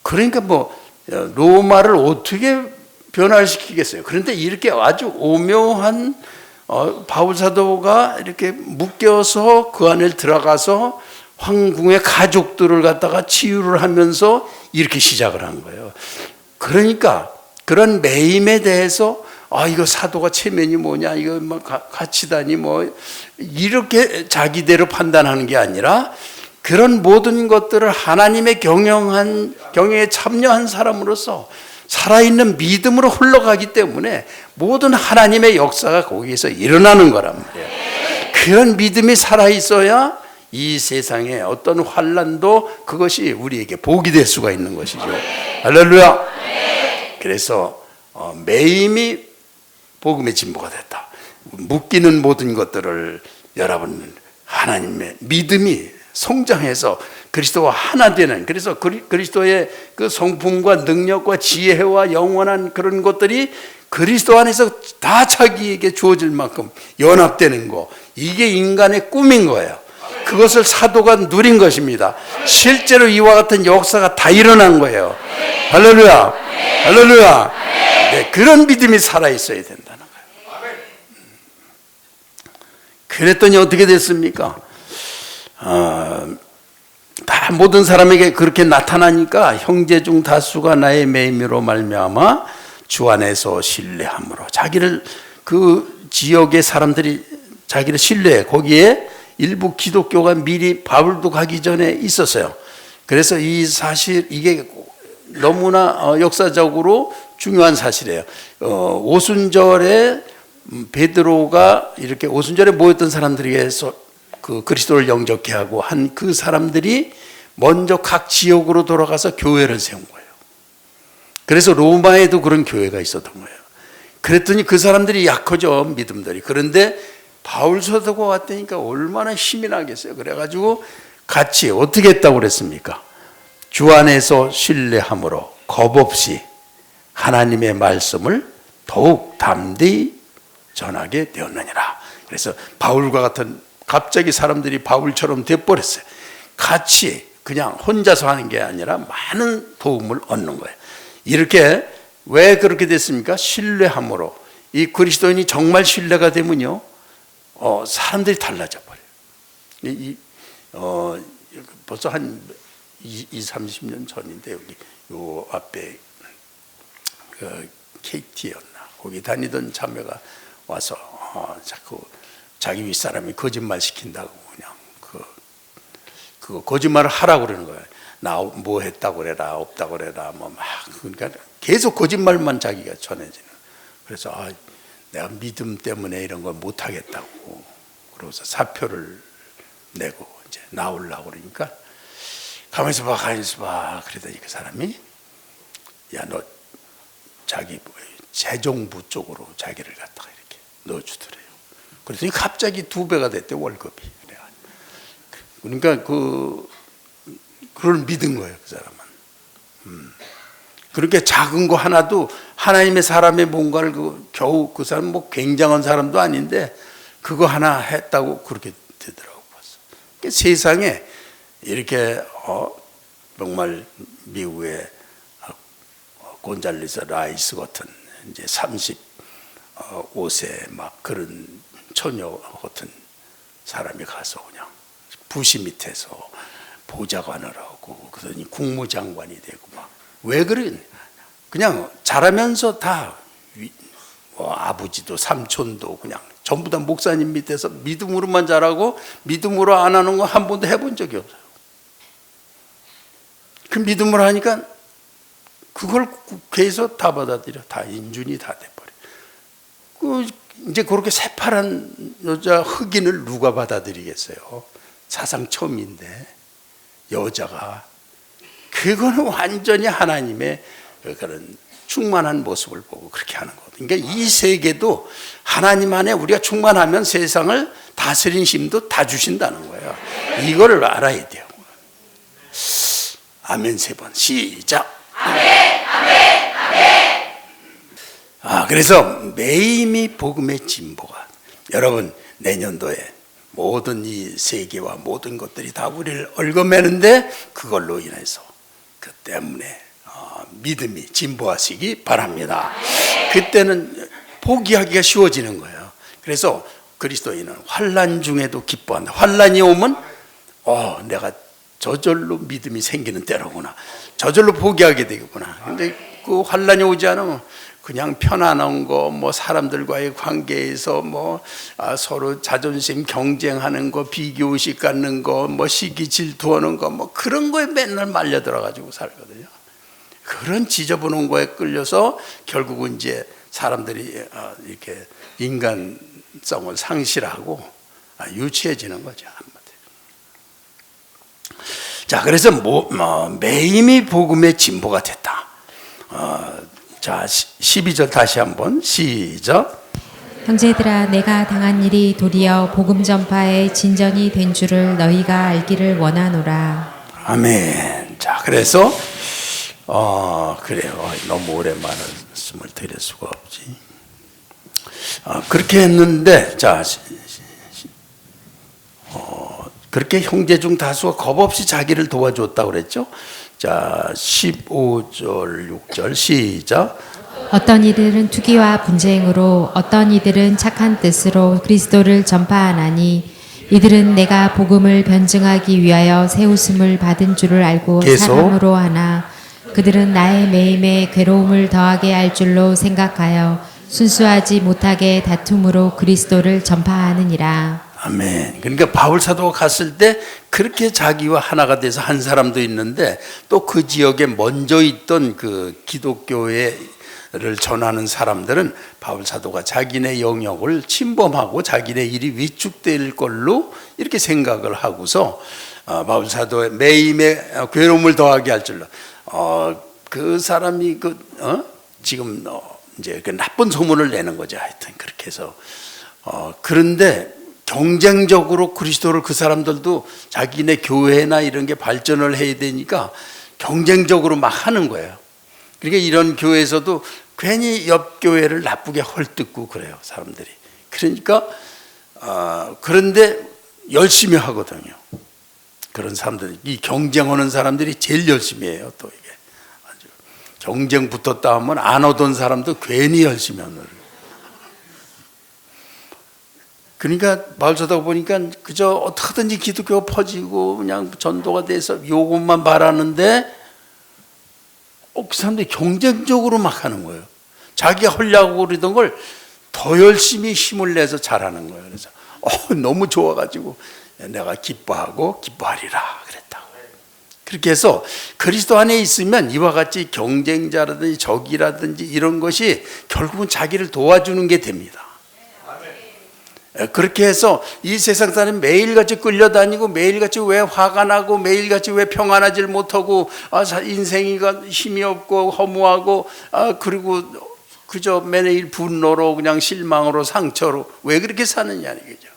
그러니까 뭐 로마를 어떻게 변화시키겠어요? 그런데 이렇게 아주 오묘한 바울 사도가 이렇게 묶여서 그 안에 들어가서 황궁의 가족들을 갖다가 치유를 하면서 이렇게 시작을 한 거예요. 그러니까 그런 매임에 대해서 이거 사도가 체면이 뭐냐, 이거 뭐 가치다니 뭐 이렇게 자기대로 판단하는 게 아니라, 그런 모든 것들을 하나님의 경영에 참여한 사람으로서 살아있는 믿음으로 흘러가기 때문에 모든 하나님의 역사가 거기에서 일어나는 거란 말이에요. 그런 믿음이 살아있어야 이 세상에 어떤 환난도 그것이 우리에게 복이 될 수가 있는 것이죠. 할렐루야. 그래서 매임이 복음의 진보가 됐다. 묶이는 모든 것들을 여러분 하나님의 믿음이 성장해서 그리스도와 하나 되는, 그래서 그리스도의 그 성품과 능력과 지혜와 영원한 그런 것들이 그리스도 안에서 다 자기에게 주어질 만큼 연합되는 거, 이게 인간의 꿈인 거예요. 그것을 사도가 누린 것입니다. 실제로 이와 같은 역사가 다 일어난 거예요. 할렐루야. 할렐루야. 네, 그런 믿음이 살아있어야 된다는 거예요. 그랬더니 어떻게 됐습니까? 다 모든 사람에게 그렇게 나타나니까 형제 중 다수가 나의 매임으로 말미암아 주 안에서 신뢰함으로, 자기를 그 지역의 사람들이 자기를 신뢰해. 거기에 일부 기독교가 미리 바울도 가기 전에 있었어요. 그래서 이 사실, 이게 너무나 역사적으로 중요한 사실이에요. 오순절에 베드로가 이렇게 오순절에 모였던 사람들에게서 그 그리스도를 영접케 하고 한 그 사람들이 먼저 각 지역으로 돌아가서 교회를 세운 거예요. 그래서 로마에도 그런 교회가 있었던 거예요. 그랬더니 그 사람들이 약하죠, 믿음들이. 그런데 바울 사도가 왔다니까 얼마나 힘이 나겠어요. 그래가지고 같이 어떻게 했다고 그랬습니까? 주 안에서 신뢰함으로 겁없이 하나님의 말씀을 더욱 담대히 전하게 되었느니라. 그래서 바울과 같은, 갑자기 사람들이 바울처럼 돼버렸어요. 같이 그냥 혼자서 하는 게 아니라 많은 도움을 얻는 거예요. 이렇게 왜 그렇게 됐습니까? 신뢰함으로. 이 그리스도인이 정말 신뢰가 되면요, 사람들이 달라져 버려요. 벌써 한 30년 전인데, 여기 요 앞에 KT였나, 거기 다니던 자매가 와서 자꾸 자기 윗사람이 거짓말 시킨다고 그냥 그거 거짓말을 하라고 그러는 거예요. 나 뭐 했다고 그래라, 없다고 그래라, 뭐 막. 그러니까 계속 거짓말만 자기가 전해지는. 그래서 내가 믿음 때문에 이런 걸 못 하겠다고 그러고서 사표를 내고 이제 나오려고 그러니까, 가만히 있어봐. 그러더니 그 사람이, 야, 너 자기 재정부 쪽으로 자기를 갖다가 이렇게 넣어주더래요. 그랬더니 갑자기 2배가 됐대, 월급이. 그러니까 그걸 믿은 거예요, 그 사람은. 그렇게 작은 거 하나도 하나님의 사람의 뭔가를 겨우, 그 사람 뭐 굉장한 사람도 아닌데 그거 하나 했다고 그렇게 되더라고. 그러니까 세상에 이렇게 정말 미국의 곤잘리스 라이스 같은 이제 35세 막 그런 처녀 같은 사람이 가서 그냥 부시 밑에서 보좌관을 하고, 그러더니 국무장관이 되고 막. 왜 그러냐? 그냥 잘하면서 다 아버지도 삼촌도 그냥 전부 다 목사님 밑에서 믿음으로만 자라고 믿음으로 안 하는 거 한 번도 해본 적이 없어요. 그 믿음으로 하니까 그걸 국회에서 다 받아들여. 다 인준이 다 돼버려. 이제 그렇게 새파란 여자 흑인을 누가 받아들이겠어요? 사상 처음인데 여자가. 그거는 완전히 하나님의 그런 충만한 모습을 보고 그렇게 하는 거거든요. 그러니까 이 세계도 하나님 안에 우리가 충만하면 세상을 다스린 힘도 다 주신다는 거예요. 이거를 알아야 돼요. 아멘 3번 시작. 아멘, 아멘, 아멘. 그래서 매임이 복음의 진보가, 여러분 내년도에 모든 이 세계와 모든 것들이 다 우리를 얽어매는데 그걸로 인해서 그 때문에 믿음이 진보하시기 바랍니다. 그때는 포기하기가 쉬워지는 거예요. 그래서 그리스도인은 환난 중에도 기뻐한다. 환난이 오면 내가 저절로 믿음이 생기는 때로구나. 저절로 포기하게 되겠구나. 근데 그 환난이 오지 않으면 그냥 편안한 거, 뭐 사람들과의 관계에서 서로 자존심 경쟁하는 거, 비교의식 갖는 거, 시기 질투하는 거, 그런 거에 맨날 말려 들어가지고 살거든요. 그런 지저분한 거에 끌려서 결국은 이제 사람들이 이렇게 인간성을 상실하고 유치해지는 거죠. 자, 그래서 매임이 복음의 진보가 됐다. 자, 12절 다시 한번 시작. 형제들아 내가 당한 일이 도리어 복음 전파의 진전이 된 줄을 너희가 알기를 원하노라. 아멘. 자, 그래서 그래요. 너무 오래 말씀을 드릴 수가 없지. 그렇게 했는데, 자, 그렇게 형제 중 다수가 겁없이 자기를 도와줬다고 그랬죠. 자, 15절 6절 시작. 어떤 이들은 투기와 분쟁으로, 어떤 이들은 착한 뜻으로 그리스도를 전파하나니 이들은 내가 복음을 변증하기 위하여 새 웃음을 받은 줄을 알고 계속. 사람으로 하나 그들은 나의 매임에 괴로움을 더하게 할 줄로 생각하여 순수하지 못하게 다툼으로 그리스도를 전파하느니라. 아멘. 그러니까 바울 사도가 갔을 때 그렇게 자기와 하나가 돼서 한 사람도 있는데, 또 그 지역에 먼저 있던 그 기독교회를 전하는 사람들은 바울 사도가 자기네 영역을 침범하고 자기네 일이 위축될 걸로 이렇게 생각을 하고서 바울 사도의 매임에 괴로움을 더하게 할 줄로, 그 사람이 지금 이제 그 나쁜 소문을 내는 거죠. 하여튼 그렇게 해서 그런데 경쟁적으로 그리스도를, 그 사람들도 자기네 교회나 이런 게 발전을 해야 되니까 경쟁적으로 막 하는 거예요. 그러니까 이런 교회에서도 괜히 옆 교회를 나쁘게 헐뜯고 그래요, 사람들이. 그러니까 그런데 열심히 하거든요. 그런 사람들이, 이 경쟁하는 사람들이 제일 열심히 해요. 또 이게 아주 경쟁 붙었다 하면 안 오던 사람도 괜히 열심히 하는 거예요. 그러니까 바울 사도가 보니까 그저 어떻게든지 기독교가 퍼지고 그냥 전도가 돼서 요것만 바라는데 그 사람들이 경쟁적으로 막 하는 거예요. 자기가 하려고 그러던 걸 더 열심히 힘을 내서 잘하는 거예요. 그래서 너무 좋아가지고 내가 기뻐하고 기뻐하리라 그랬다고. 그렇게 해서 그리스도 안에 있으면 이와 같이 경쟁자라든지 적이라든지 이런 것이 결국은 자기를 도와주는 게 됩니다. 그렇게 해서 이 세상 사람이 매일같이 끌려다니고 매일같이 왜 화가 나고 매일같이 왜 평안하질 못하고 인생이 힘이 없고 허무하고 그리고 그저 매일 분노로 그냥 실망으로 상처로 왜 그렇게 사느냐는 거죠.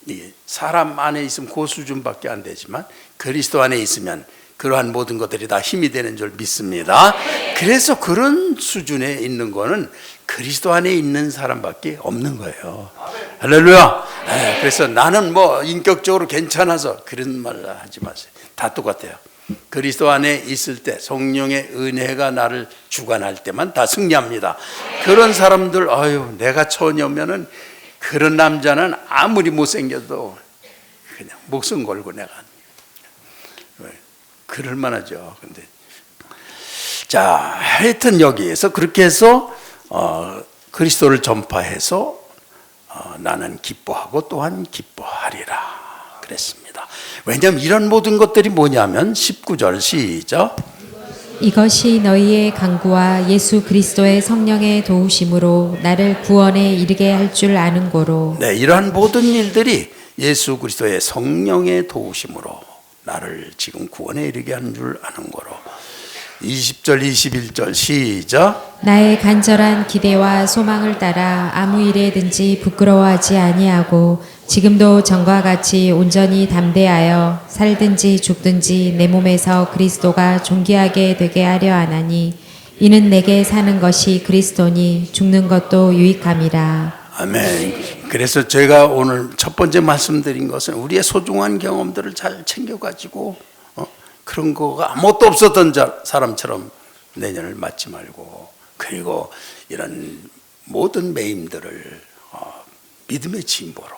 이게 사람 안에 있으면 그 수준밖에 안 되지만 그리스도 안에 있으면 그러한 모든 것들이 다 힘이 되는 줄 믿습니다. 그래서 그런 수준에 있는 거는 그리스도 안에 있는 사람밖에 없는 거예요. 할렐루야. 그래서 나는 인격적으로 괜찮아서 그런 말 하지 마세요. 다 똑같아요. 그리스도 안에 있을 때 성령의 은혜가 나를 주관할 때만 다 승리합니다. 그런 사람들, 내가 처녀면은 그런 남자는 아무리 못생겨도 그냥 목숨 걸고 내가 그럴 만하죠. 근데 자, 하여튼 여기에서 그렇게 해서 그리스도를 전파해서 나는 기뻐하고 또한 기뻐하리라 그랬습니다. 왜냐하면 이런 모든 것들이 뭐냐면 19절 시작. 이것이 너희의 강구와 예수 그리스도의 성령의 도우심으로 나를 구원에 이르게 할 줄 아는 고로. 네, 이러한 모든 일들이 예수 그리스도의 성령의 도우심으로 나를 지금 구원에 이르게 하는 줄 아는 거로. 20절 21절 시작. 나의 간절한 기대와 소망을 따라 아무 일에든지 부끄러워하지 아니하고 지금도 전과 같이 온전히 담대하여 살든지 죽든지 내 몸에서 그리스도가 존귀하게 되게 하려 하나니 이는 내게 사는 것이 그리스도니 죽는 것도 유익함이라. 아멘. 그래서 제가 오늘 첫 번째 말씀드린 것은 우리의 소중한 경험들을 잘 챙겨가지고 그런 거가 아무것도 없었던 사람처럼 내년을 맞지 말고, 그리고 이런 모든 매임들을 믿음의 진보로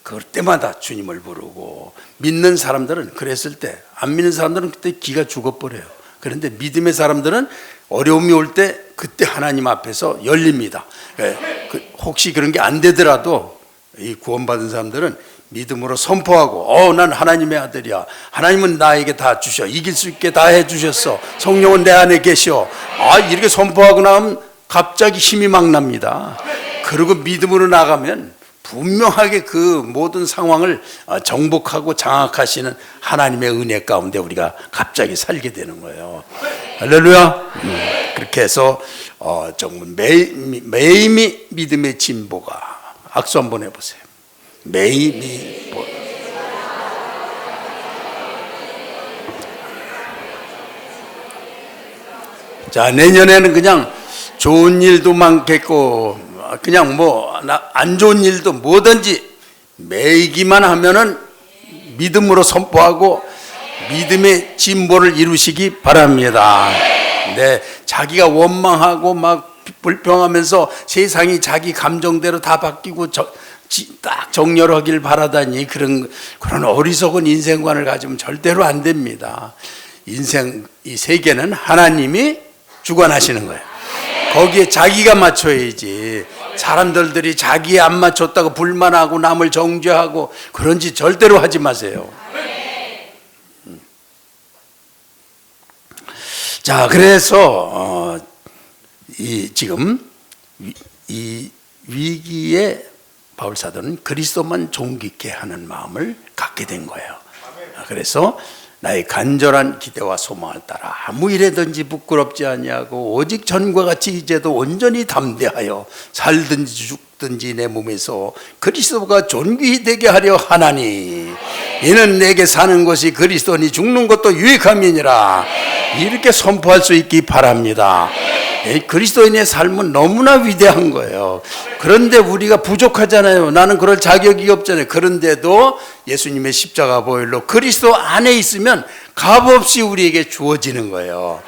그럴 때마다 주님을 부르고, 믿는 사람들은 그랬을 때, 안 믿는 사람들은 그때 기가 죽어버려요. 그런데 믿음의 사람들은 어려움이 올 때 그때 하나님 앞에서 열립니다. 혹시 그런 게 안 되더라도 이 구원받은 사람들은 믿음으로 선포하고, 난 하나님의 아들이야. 하나님은 나에게 다 주셔. 이길 수 있게 다 해주셨어. 성령은 내 안에 계셔. 이렇게 선포하고 나면 갑자기 힘이 막 납니다. 그리고 믿음으로 나가면 분명하게 그 모든 상황을 정복하고 장악하시는 하나님의 은혜 가운데 우리가 갑자기 살게 되는 거예요. 할렐루야. 그렇게 해서 정말 매임이 믿음의 진보가. 악수 한번 해보세요. 매임이. 자, 내년에는 그냥 좋은 일도 많겠고 그냥 안 좋은 일도 뭐든지 매이기만 하면은 믿음으로 선포하고 믿음의 진보를 이루시기 바랍니다. 네, 자기가 원망하고 막 불평하면서 세상이 자기 감정대로 다 바뀌고 딱 정렬하길 바라다니 그런 어리석은 인생관을 가지면 절대로 안 됩니다. 인생 이 세계는 하나님이 주관하시는 거예요. 거기에 자기가 맞춰야지. 사람들이 자기에 안 맞췄다고 불만하고 남을 정죄하고 그런 짓 절대로 하지 마세요. 자, 그래서 지금 이 위기에 바울 사도는 그리스도만 존귀케 하는 마음을 갖게 된 거예요. 그래서 나의 간절한 기대와 소망을 따라 아무 일에든지 부끄럽지 아니하고 오직 전과 같이 이제도 온전히 담대하여 살든지 죽든지 내 몸에서 그리스도가 존귀히 되게 하려 하나니 이는 내게 사는 것이 그리스도니 죽는 것도 유익함이니라. 이렇게 선포할 수 있기 바랍니다. 그리스도인의 삶은 너무나 위대한 거예요. 그런데 우리가 부족하잖아요. 나는 그럴 자격이 없잖아요. 그런데도 예수님의 십자가 보혈로 그리스도 안에 있으면 값없이 우리에게 주어지는 거예요.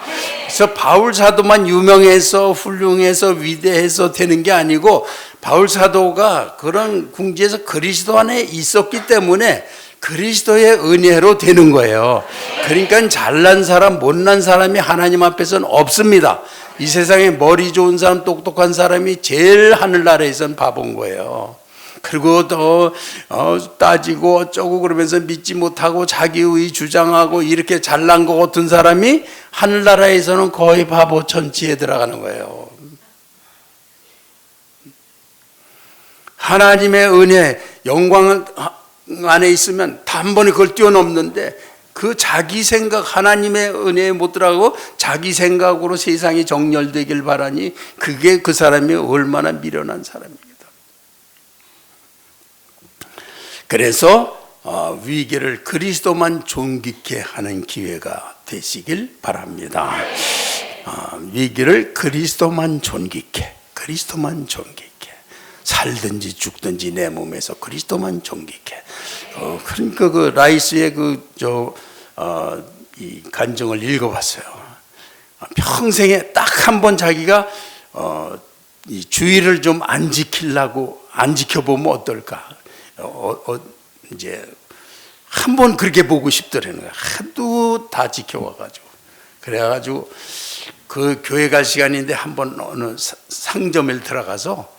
그래서 바울 사도만 유명해서 훌륭해서 위대해서 되는 게 아니고, 바울 사도가 그런 궁지에서 그리스도 안에 있었기 때문에 그리스도의 은혜로 되는 거예요. 그러니까 잘난 사람, 못난 사람이 하나님 앞에서는 없습니다. 이 세상에 머리 좋은 사람, 똑똑한 사람이 제일 하늘나라에선 바본 거예요. 그리고 더 따지고 어쩌고 그러면서 믿지 못하고 자기의 주장하고 이렇게 잘난 것 같은 사람이 하늘나라에서는 거의 바보 천지에 들어가는 거예요. 하나님의 은혜, 영광 안에 있으면 단번에 그걸 뛰어넘는데, 그 자기 생각, 하나님의 은혜에 못 들어가고 자기 생각으로 세상이 정렬되길 바라니 그게 그 사람이 얼마나 미련한 사람입니다. 그래서 위기를 그리스도만 존귀케 하는 기회가 되시길 바랍니다. 위기를 그리스도만 존귀케, 그리스도만 존귀케, 살든지 죽든지 내 몸에서 그리스도만 존귀케. 그러니까 그 라이스의 이 간증을 읽어봤어요. 평생에 딱 한 번 자기가 이 주의를 좀 안 지키려고 안 지켜보면 어떨까? 이제 한 번 그렇게 보고 싶더라는 거예요. 하도 다 지켜와가지고. 그래가지고 그 교회 갈 시간인데 한번 어느 상점에 들어가서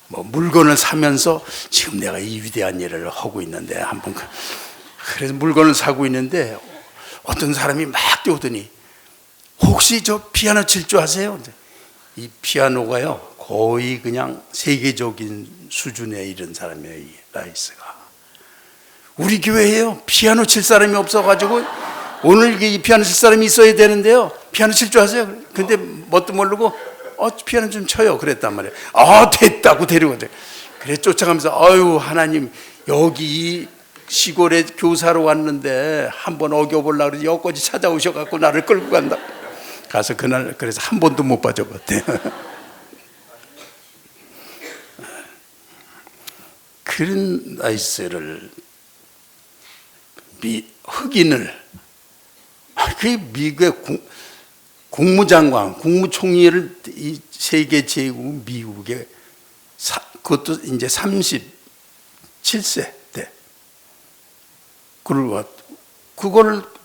뭐 물건을 사면서 지금 내가 이 위대한 일을 하고 있는데 한번 그래서 물건을 사고 있는데 어떤 사람이 막 뛰어오더니 혹시 저 피아노 칠 줄 아세요? 이 피아노가요 거의 그냥 세계적인 수준에 이른 사람이에요. 이 라이스가 우리 교회에요 피아노 칠 사람이 없어가지고 오늘 이 피아노 칠 사람이 있어야 되는데요 피아노 칠 줄 아세요? 근데 뭣도 모르고 피아노 좀 쳐요 그랬단 말이에요. 됐다고 데리고 그래 쫓아가면서 아유 하나님 여기 이 시골에 교사로 왔는데 한번 어겨보려고 그러지 여기까지 찾아오셔갖고 나를 끌고 간다. 가서 그날 그래서 한 번도 못 빠져봤대. 그런 라이스를 흑인을 그 미국의 국무장관, 국무총리를 이 세계 제국 미국의 그것도 이제 37세 때 그걸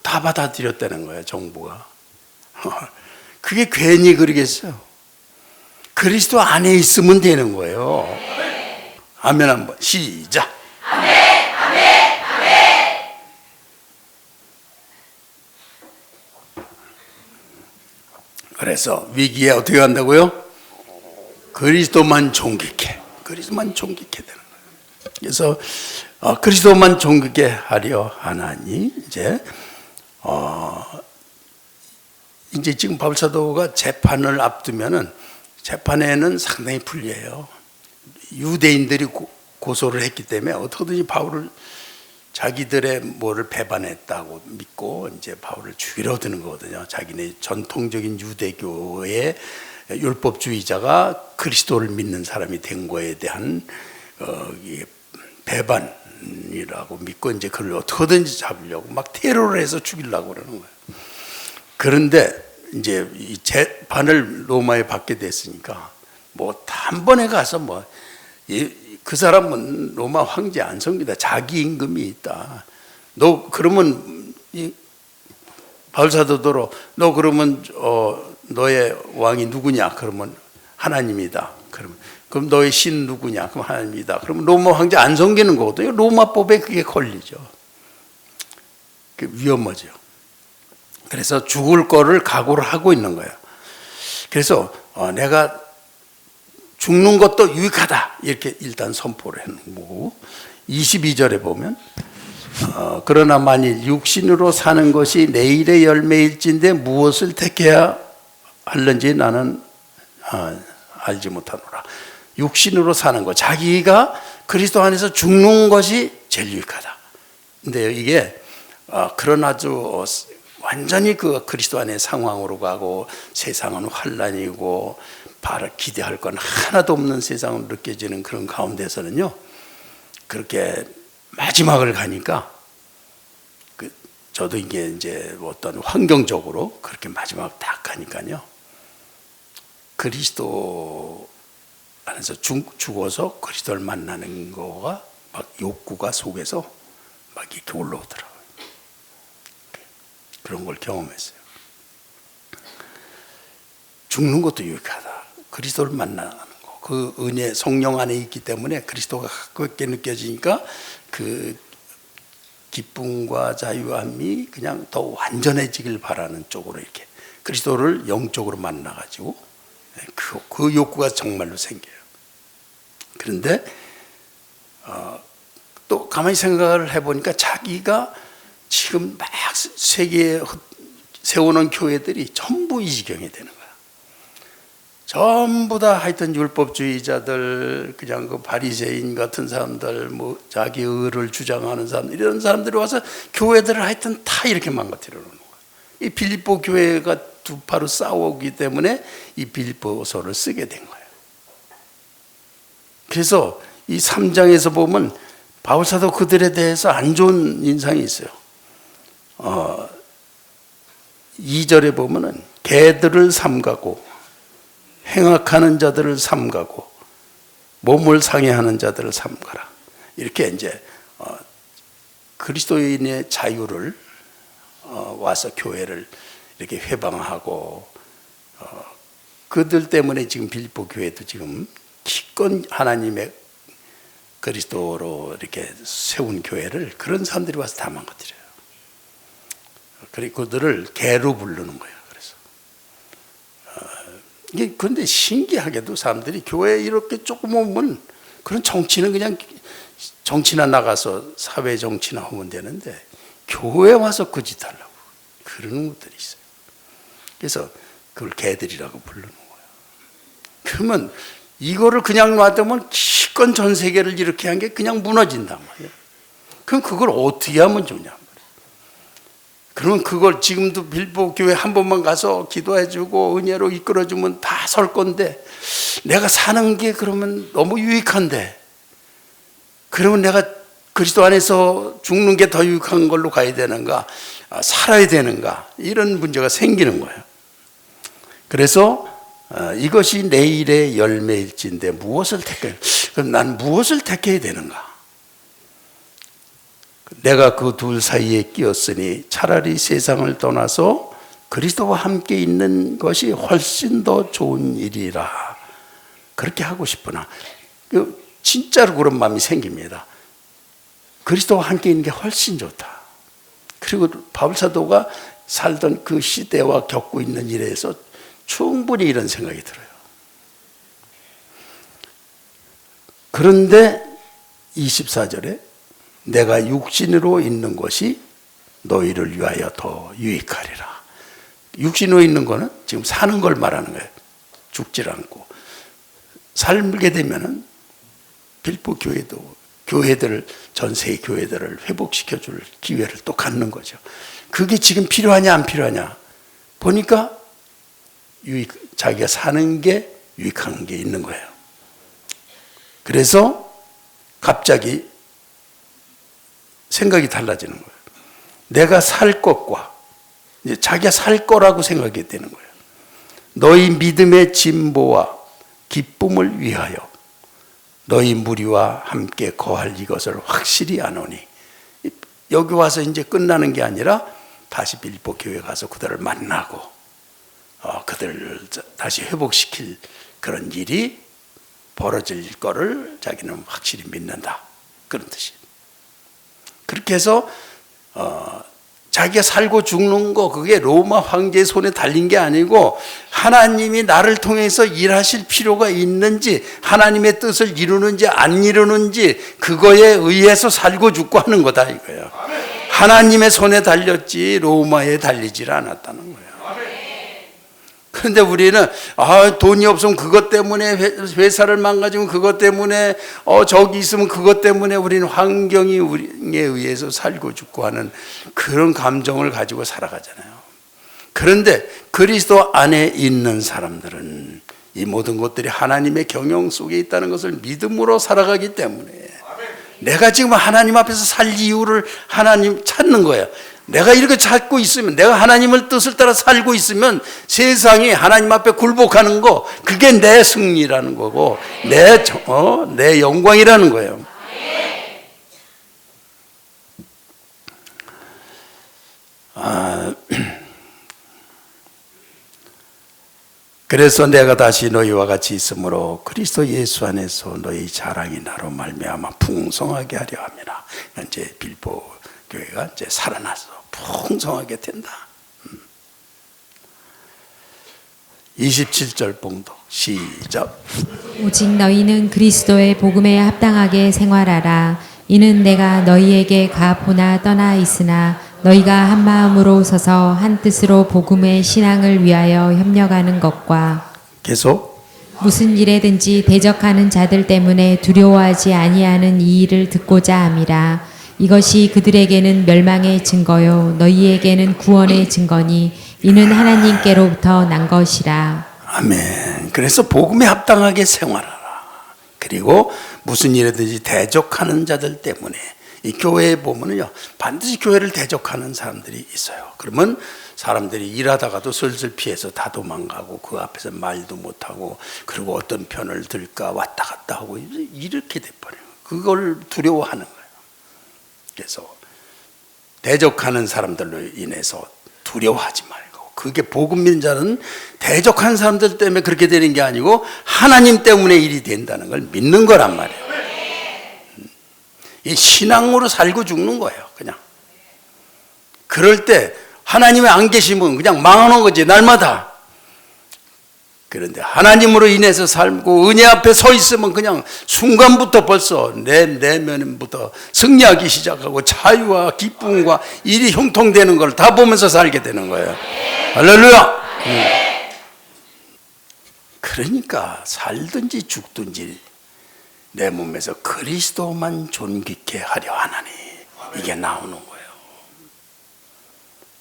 다 받아들였다는 거예요 정부가. 그게 괜히 그러겠어요. 그리스도 안에 있으면 되는 거예요. 아멘 한번 시작. 아멘, 아멘, 아멘. 그래서 위기에 어떻게 한다고요? 그리스도만 존귀케, 그리스도만 존귀케 되는 거예요. 그래서 그리스도만 존귀케 하려 하나니 이제 지금 바울 사도가 재판을 앞두면은 재판에는 상당히 불리해요. 유대인들이 고소를 했기 때문에 어떻게든지 바울을 자기들의 뭐를 배반했다고 믿고 이제 바울을 죽이려 드는 거거든요. 자기네 전통적인 유대교의 율법주의자가 그리스도를 믿는 사람이 된 거에 대한 배반이라고 믿고 이제 그를 어떻게든지 잡으려고 막 테러를 해서 죽이려고 그러는 거예요. 그런데 이제 이 재판을 로마에 받게 됐으니까 뭐 단번에 가서 그 사람은 로마 황제 안성기다. 자기 임금이 있다. 너 그러면 바울 사도더러 너 그러면 너의 왕이 누구냐? 그러면 하나님이다. 그럼 너의 신 누구냐? 그럼 하나님이다. 그러면 로마 황제 안성기는 거거든요. 로마법에 그게 걸리죠. 위험하죠. 그래서 죽을 거를 각오를 하고 있는 거예요. 그래서 내가 죽는 것도 유익하다 이렇게 일단 선포를 해놓고 22절에 보면 그러나 만일 육신으로 사는 것이 내일의 열매일진데 무엇을 택해야 할는지 나는 알지 못하노라. 육신으로 사는 것, 자기가 그리스도 안에서 죽는 것이 제일 유익하다. 근데 이게 그런 아주 완전히 그 그리스도 안의 상황으로 가고 세상은 환란이고 바로 기대할 건 하나도 없는 세상으로 느껴지는 그런 가운데서는요, 그렇게 마지막을 가니까 저도 이제 어떤 환경적으로 그렇게 마지막 딱 가니까요, 그리스도 안에서 죽어서 그리스도를 만나는 거가 막 욕구가 속에서 막 이렇게 올라오더라고요. 그런 걸 경험했어요. 죽는 것도 유익하다. 그리스도를 만나는 거. 그 은혜, 성령 안에 있기 때문에 그리스도가 가깝게 느껴지니까 그 기쁨과 자유함이 그냥 더 완전해지길 바라는 쪽으로 이렇게 그리스도를 영적으로 만나가지고 그 욕구가 정말로 생겨요. 그런데 또 가만히 생각을 해보니까 자기가 지금 막 세계에 세우는 교회들이 전부 이 지경이 되는 거야. 전부 다 하여튼 율법주의자들, 그냥 그 바리새인 같은 사람들, 뭐 자기 의를 주장하는 사람들, 이런 사람들이 와서 교회들을 하여튼 다 이렇게 망가뜨려 놓는 거야. 이 빌립보 교회가 두 파로 싸우기 때문에 이 빌립보서를 쓰게 된 거예요. 그래서 이 3장에서 보면 바울사도 그들에 대해서 안 좋은 인상이 있어요. 2절에 보면은 개들을 삼가고 행악하는 자들을 삼가고 몸을 상해하는 자들을 삼가라. 이렇게 이제 그리스도인의 자유를 와서 교회를 이렇게 회방하고 그들 때문에 지금 빌립보 교회도 지금 기껏 하나님의 그리스도로 이렇게 세운 교회를 그런 사람들이 와서 다 망가뜨려요. 그리고 그들을 개로 부르는 거예요. 그래서 이게 근데 신기하게도 사람들이 교회에 이렇게 조금 오면 그런 정치는 그냥 정치나 나가서 사회 정치나 하면 되는데 교회 와서 그 짓 하려고 그러는 것들이 있어요. 그래서 그걸 개들이라고 부르는 거예요. 그러면 이거를 그냥 놔두면 기껏 전 세계를 이렇게 한 게 그냥 무너진단 말이에요. 그럼 그걸 어떻게 하면 좋냐 말이에요. 그러면 그걸 지금도 빌보 교회 한 번만 가서 기도해주고 은혜로 이끌어주면 다 설 건데 내가 사는 게 그러면 너무 유익한데 그러면 내가 그리스도 안에서 죽는 게 더 유익한 걸로 가야 되는가 살아야 되는가 이런 문제가 생기는 거예요. 그래서 이것이 내일의 열매일진데 무엇을 택해? 그럼 난 무엇을 택해야 되는가? 내가 그 둘 사이에 끼었으니 차라리 세상을 떠나서 그리스도와 함께 있는 것이 훨씬 더 좋은 일이라. 그렇게 하고 싶으나 진짜로 그런 마음이 생깁니다. 그리스도와 함께 있는 게 훨씬 좋다. 그리고 바울 사도가 살던 그 시대와 겪고 있는 일에서 충분히 이런 생각이 들어요. 그런데 24절에 내가 육신으로 있는 것이 너희를 위하여 더 유익하리라. 육신으로 있는 거는 지금 사는 걸 말하는 거예요. 죽질 않고. 살게 되면은 빌보 교회도 교회들을 전 세계 교회들을 회복시켜 줄 기회를 또 갖는 거죠. 그게 지금 필요하냐 안 필요하냐 보니까 자기가 사는 게 유익한 게 있는 거예요. 그래서 갑자기 생각이 달라지는 거예요. 내가 살 것과 이제 자기가 살 거라고 생각이 되는 거예요. 너희 믿음의 진보와 기쁨을 위하여 너희 무리와 함께 거할 이것을 확실히 아노니. 여기 와서 이제 끝나는 게 아니라 다시 빌립보 교회 가서 그들을 만나고 그들을 다시 회복시킬 그런 일이 벌어질 거를 자기는 확실히 믿는다. 그런 뜻이에요. 그렇게 해서 자기가 살고 죽는 거 그게 로마 황제의 손에 달린 게 아니고 하나님이 나를 통해서 일하실 필요가 있는지 하나님의 뜻을 이루는지 안 이루는지 그거에 의해서 살고 죽고 하는 거다 이거예요. 하나님의 손에 달렸지 로마에 달리질 않았다는 거예요. 그런데 우리는 돈이 없으면 그것 때문에 회사를 망가지면 그것 때문에 저기 있으면 그것 때문에 우리는 환경이 우리에 의해서 살고 죽고 하는 그런 감정을 가지고 살아가잖아요. 그런데 그리스도 안에 있는 사람들은 이 모든 것들이 하나님의 경영 속에 있다는 것을 믿음으로 살아가기 때문에 내가 지금 하나님 앞에서 살 이유를 하나님 찾는 거예요. 내가 이렇게 찾고 있으면 내가 하나님을 뜻을 따라 살고 있으면 세상이 하나님 앞에 굴복하는 거 그게 내 승리라는 거고 내 영광이라는 거예요. 그래서 내가 다시 너희와 같이 있으므로 그리스도 예수 안에서 너희 자랑이 나로 말미암아 풍성하게 하려 함이라. 이제 빌보 교회가 이제 살아나서 풍성하게 된다. 27절 봉독 시작. 오직 너희는 그리스도의 복음에 합당하게 생활하라. 이는 내가 너희에게 가보나 떠나 있으나 너희가 한 마음으로 서서 한 뜻으로 복음의 신앙을 위하여 협력하는 것과 계속 무슨 일에든지 대적하는 자들 때문에 두려워하지 아니하는 이 일을 듣고자 함이라. 이것이 그들에게는 멸망의 증거요 너희에게는 구원의 증거니 이는 하나님께로부터 난 것이라. 아멘. 그래서 복음에 합당하게 생활하라. 그리고 무슨 일에든지 대적하는 자들 때문에 이 교회에 보면은요 반드시 교회를 대적하는 사람들이 있어요. 그러면 사람들이 일하다가도 슬슬 피해서 다 도망가고 그 앞에서 말도 못하고 그리고 어떤 편을 들까 왔다 갔다 하고 이렇게 돼버려요. 그걸 두려워하는 거예요. 그래서 대적하는 사람들로 인해서 두려워하지 말고 그게 복음 믿는 자는 대적한 사람들 때문에 그렇게 되는 게 아니고 하나님 때문에 일이 된다는 걸 믿는 거란 말이에요. 이 신앙으로 살고 죽는 거예요. 그냥 그럴 때 하나님이 안 계시면 그냥 망하는 거지, 날마다. 그런데 하나님으로 인해서 살고 은혜 앞에 서 있으면 그냥 순간부터 벌써 내 내면부터 승리하기 시작하고 자유와 기쁨과 일이 형통되는 걸 다 보면서 살게 되는 거예요. 할렐루야. 그러니까 살든지 죽든지 내 몸에서 그리스도만 존귀케 하려 하나니, 이게 나오는 거예요.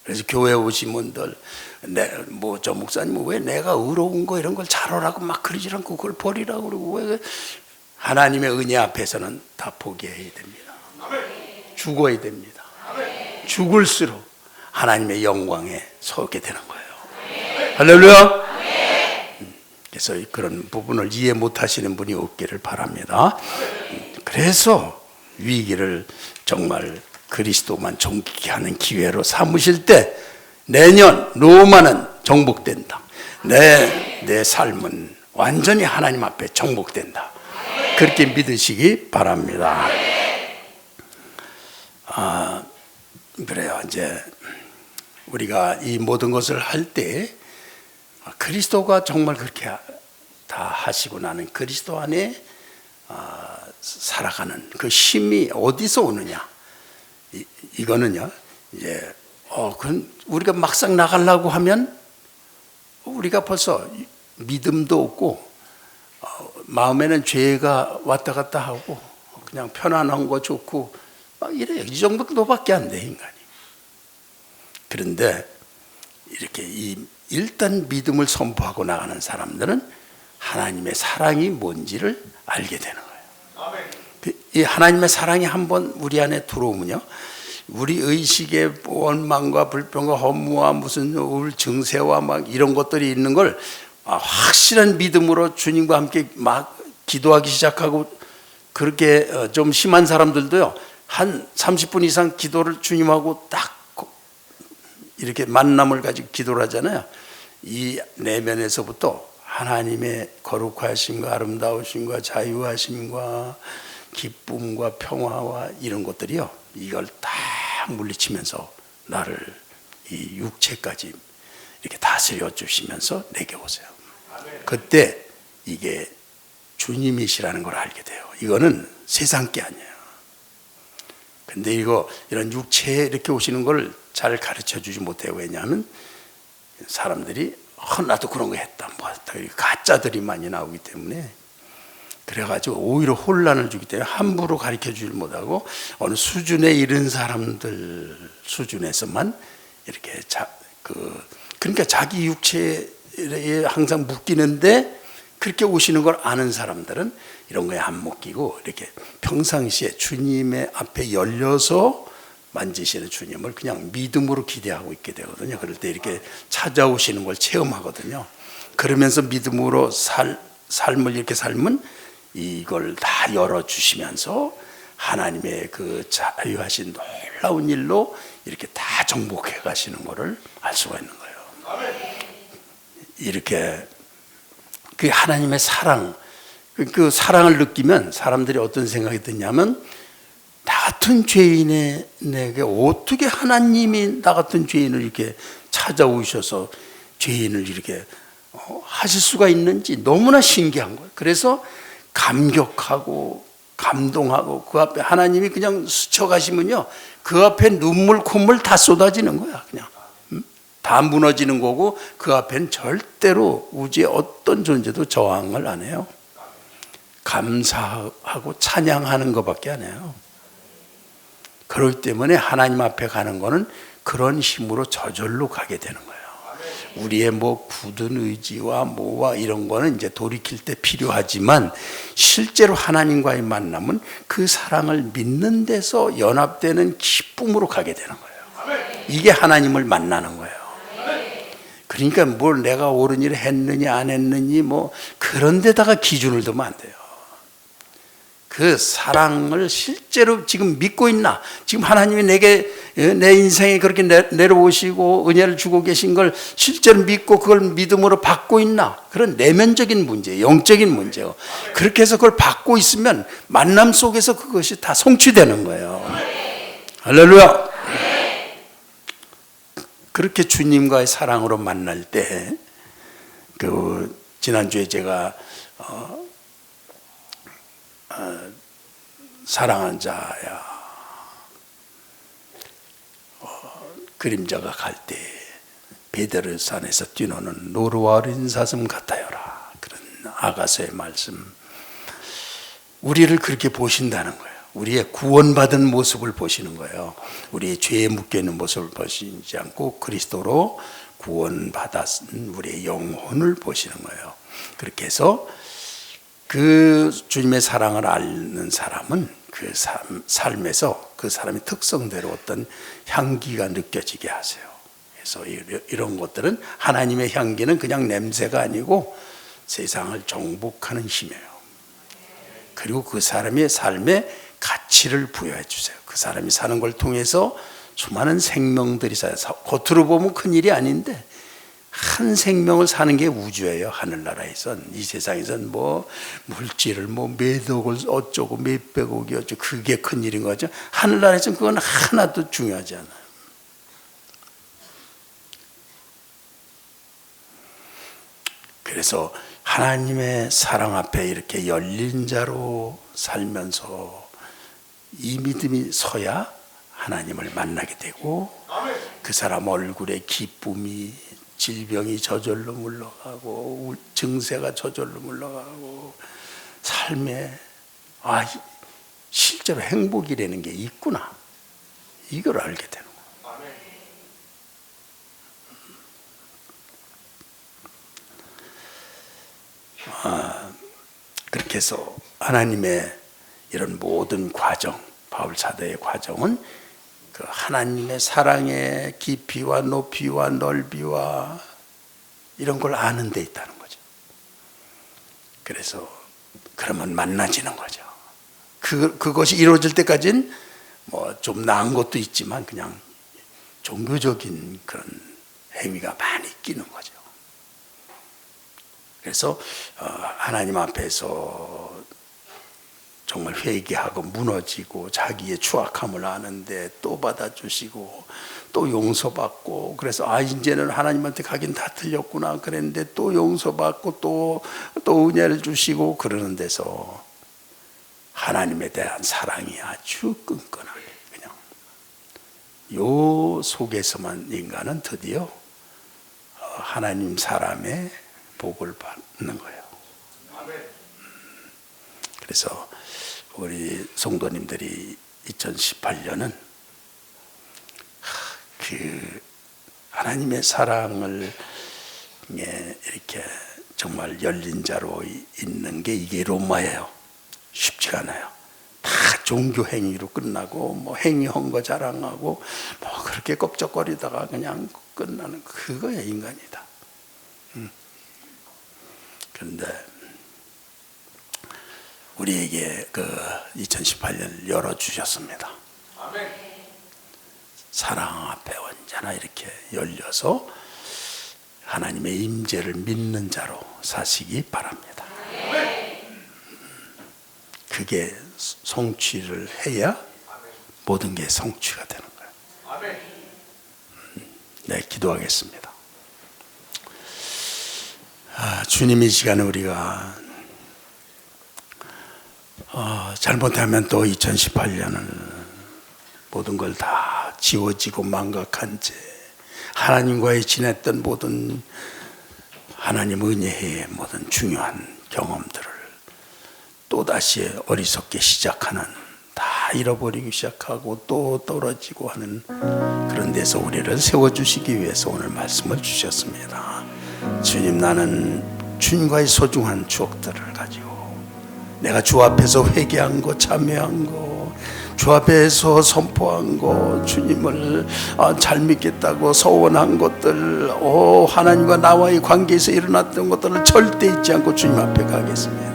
그래서 교회 오신 분들, 저 목사님은 왜 내가 의로운 거 이런 걸 잘하라고 막 그러지 않고 그걸 버리라고 그러고, 왜 하나님의 은혜 앞에서는 다 포기해야 됩니다. 죽어야 됩니다. 죽을수록 하나님의 영광에 서게 되는 거예요. 할렐루야. 그래서 그런 부분을 이해 못하시는 분이 없기를 바랍니다. 그래서 위기를 정말 그리스도만 존귀케 하는 기회로 삼으실 때 내년 로마는 정복된다. 내 삶은 완전히 하나님 앞에 정복된다. 그렇게 믿으시기 바랍니다. 그래요. 이제 우리가 이 모든 것을 할 때 그리스도가 정말 그렇게 다 하시고 나는 그리스도 안에 살아가는 그 힘이 어디서 오느냐? 이거는요, 이제 그건 우리가 막상 나가려고 하면 우리가 벌써 믿음도 없고 마음에는 죄가 왔다 갔다 하고 그냥 편안한 거 좋고 막 이래요. 이 정도밖에 안 돼, 인간이. 그런데 이렇게 일단 믿음을 선포하고 나가는 사람들은 하나님의 사랑이 뭔지를 알게 되는 거예요. 이 하나님의 사랑이 한번 우리 안에 들어오면요, 우리 의식의 원망과 불평과 허무와 무슨 우울 증세와 막 이런 것들이 있는 걸 확실한 믿음으로 주님과 함께 막 기도하기 시작하고, 그렇게 좀 심한 사람들도요, 한 30분 이상 기도를 주님하고 딱 이렇게 만남을 가지고 기도를 하잖아요. 이 내면에서부터 하나님의 거룩하심과 아름다우심과 자유하심과 기쁨과 평화와 이런 것들이요, 이걸 딱 물리치면서 나를 이 육체까지 이렇게 다스려 주시면서 내게 오세요. 그때 이게 주님이시라는 걸 알게 돼요. 이거는 세상 게 아니에요. 근데 이런 육체에 이렇게 오시는 걸 잘 가르쳐 주지 못해요. 왜냐하면 사람들이 나도 그런 거 했다, 뭐 했다, 가짜들이 많이 나오기 때문에, 그래가지고 오히려 혼란을 주기 때문에 함부로 가르쳐 주지 못하고 어느 수준에 이른 사람들 수준에서만 이렇게 그러니까 자기 육체에 항상 묶이는데, 그렇게 오시는 걸 아는 사람들은 이런 거에 안 묶이고 이렇게 평상시에 주님의 앞에 열려서 만지시는 주님을 그냥 믿음으로 기대하고 있게 되거든요. 그럴 때 이렇게 찾아오시는 걸 체험하거든요. 그러면서 믿음으로 삶을 이렇게 살면 이걸 다 열어주시면서 하나님의 그 자유하신 놀라운 일로 이렇게 다 정복해 가시는 것을 알 수가 있는 거예요. 이렇게 그 하나님의 사랑, 그 사랑을 느끼면 사람들이 어떤 생각이 드냐면, 나 같은 죄인에게 어떻게 하나님이 나 같은 죄인을 이렇게 찾아오셔서 죄인을 이렇게 하실 수가 있는지 너무나 신기한 거예요. 그래서 감격하고 감동하고 그 앞에 하나님이 그냥 스쳐가시면요, 그 앞에 눈물 콧물 다 쏟아지는 거야. 그냥 다 무너지는 거고, 그 앞엔 절대로 우주의 어떤 존재도 저항을 안 해요. 감사하고 찬양하는 것밖에 안 해요. 그렇기 때문에 하나님 앞에 가는 거는 그런 힘으로 저절로 가게 되는 거예요. 우리의 뭐 굳은 의지와 뭐와 이런 거는 이제 돌이킬 때 필요하지만, 실제로 하나님과의 만남은 그 사랑을 믿는 데서 연합되는 기쁨으로 가게 되는 거예요. 이게 하나님을 만나는 거예요. 그러니까 뭘 내가 옳은 일을 했느니 안 했느니 뭐 그런 데다가 기준을 두면 안 돼요. 그 사랑을 실제로 지금 믿고 있나? 지금 하나님이 내게 내 인생에 그렇게 내려오시고 은혜를 주고 계신 걸 실제로 믿고 그걸 믿음으로 받고 있나? 그런 내면적인 문제, 영적인 문제요. 그렇게 해서 그걸 받고 있으면 만남 속에서 그것이 다 성취되는 거예요. 할렐루야. 그렇게 주님과의 사랑으로 만날 때, 지난주에 제가 사랑한 자야, 그림자가 갈 때 베드로산에서 뛰노는 노루와 어린 사슴 같아요라, 그런 아가서의 말씀. 우리를 그렇게 보신다는 거예요. 우리의 구원받은 모습을 보시는 거예요. 우리의 죄에 묶여있는 모습을 보시지 않고 그리스도로 구원받았은 우리의 영혼을 보시는 거예요. 그렇게 해서 그 주님의 사랑을 아는 사람은 그 삶에서 그 사람의 특성대로 어떤 향기가 느껴지게 하세요. 그래서 이런 것들은, 하나님의 향기는 그냥 냄새가 아니고 세상을 정복하는 힘이에요. 그리고 그 사람의 삶에 가치를 부여해 주세요. 그 사람이 사는 걸 통해서 수많은 생명들이 살아요. 겉으로 보면 큰일이 아닌데 한 생명을 사는 게 우주예요. 하늘나라에선, 이 세상에선 뭐 물질을 뭐 몇 억을 어쩌고 몇백억이 어쩌고 그게 큰일인 거죠. 하늘나라에서는 그건 하나도 중요하지 않아요. 그래서 하나님의 사랑 앞에 이렇게 열린 자로 살면서 이 믿음이 서야 하나님을 만나게 되고, 그 사람 얼굴에 기쁨이, 질병이 저절로 물러가고 증세가 저절로 물러가고 삶에 실제로 행복이라는 게 있구나, 이걸 알게 되는 거예요. 그렇게 해서 하나님의 이런 모든 과정, 바울 사도의 과정은 그 하나님의 사랑의 깊이와 높이와 넓이와 이런 걸 아는 데 있다는 거죠. 그래서 그러면 만나지는 거죠. 그것이 이루어질 때까지는 뭐 좀 나은 것도 있지만 그냥 종교적인 그런 행위가 많이 끼는 거죠. 그래서 하나님 앞에서 정말 회개하고 무너지고 자기의 추악함을 아는데 또 받아주시고 또 용서받고, 그래서 이제는 하나님한테 가긴 다 틀렸구나 그랬는데 또 용서받고 또 은혜를 주시고, 그러는 데서 하나님에 대한 사랑이 아주 끈끈하게 그냥 요 속에서만 인간은 드디어 하나님 사람의 복을 받는 거예요. 그래서 우리 성도님들이 2018년은 그 하나님의 사랑을 이렇게 정말 열린 자로 있는 게 이게 로마예요. 쉽지가 않아요. 다 종교 행위로 끝나고 뭐 행위한 거 자랑하고 뭐 그렇게 껍적거리다가 그냥 끝나는 그거야 인간이다. 그런데 우리에게 그 2018년을 열어주셨습니다. 사랑 앞에 언제나 이렇게 열려서 하나님의 임재를 믿는 자로 사시기 바랍니다. 그게 성취를 해야 모든 게 성취가 되는 거예요. 네, 기도하겠습니다. 주님, 이 시간에 우리가 잘못하면 또 2018년을 모든 걸 다 지워지고 망각한 채 하나님과의 지냈던 모든 하나님 은혜의 모든 중요한 경험들을 또다시 어리석게 시작하는, 다 잃어버리기 시작하고 또 떨어지고 하는 그런 데서 우리를 세워주시기 위해서 오늘 말씀을 주셨습니다. 주님, 나는 주님과의 소중한 추억들을 가지고 내가 주 앞에서 회개한 거, 참회한 거, 주 앞에서 선포한 거, 주님을 잘 믿겠다고 서원한 것들, 하나님과 나와의 관계에서 일어났던 것들을 절대 잊지 않고 주님 앞에 가겠습니다.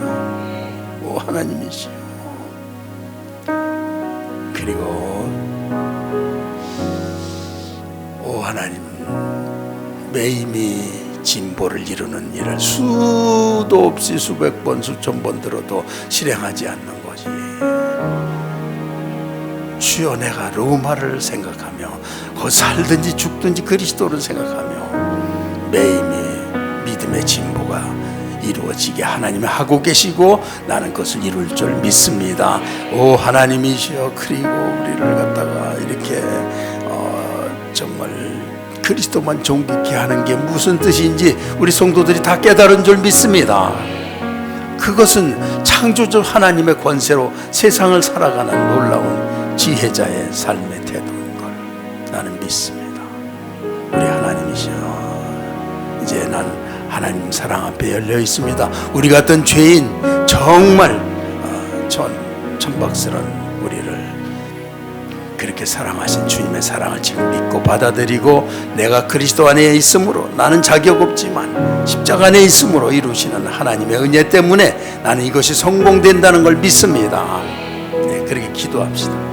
하나님이시여, 그리고 오 하나님, 매임이 진보를 이루는 일을 수도 없이 수백 번 수천 번 들어도 실행하지 않는 것이, 주여 내가 로마를 생각하며 거 살든지 죽든지 그리스도를 생각하며 매임이 믿음의 진보가 이루어지게 하나님이 하고 계시고 나는 그것을 이룰 줄 믿습니다. 오 하나님이시여, 그리고 우리를 갖다가 이렇게 정말 그리스도만 존귀케 하는 게 무슨 뜻인지 우리 성도들이 다 깨달은 줄 믿습니다. 그것은 창조주 하나님의 권세로 세상을 살아가는 놀라운 지혜자의 삶의 태도인 걸 나는 믿습니다. 우리 하나님이시여, 이제 난 하나님 사랑 앞에 열려 있습니다. 우리 같은 죄인, 정말 천박스런 우리를 그렇게 사랑하신 주님의 사랑을 지금 믿고 받아들이고, 내가 그리스도 안에 있으므로, 나는 자격 없지만 십자가 안에 있으므로 이루시는 하나님의 은혜 때문에 나는 이것이 성공된다는 걸 믿습니다. 네, 그렇게 기도합시다.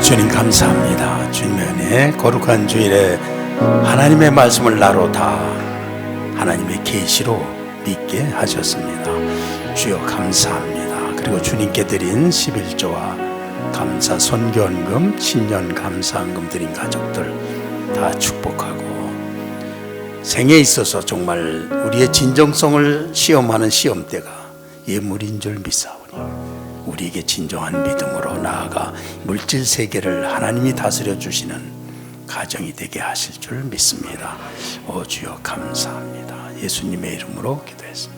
주님 감사합니다. 주님의 은혜, 거룩한 주일에 하나님의 말씀을 나로 다 하나님의 계시로 믿게 하셨습니다. 주여 감사합니다. 그리고 주님께 드린 11조와 감사 선교헌금, 신년 감사헌금 드린 가족들 다 축복하고, 생에 있어서 정말 우리의 진정성을 시험하는 시험대가 예물인 줄 믿사오니 우리에게 진정한 믿음으로 나아가 물질 세계를 하나님이 다스려 주시는 가정이 되게 하실 줄 믿습니다. 오 주여 감사합니다. 예수님의 이름으로 기도했습니다.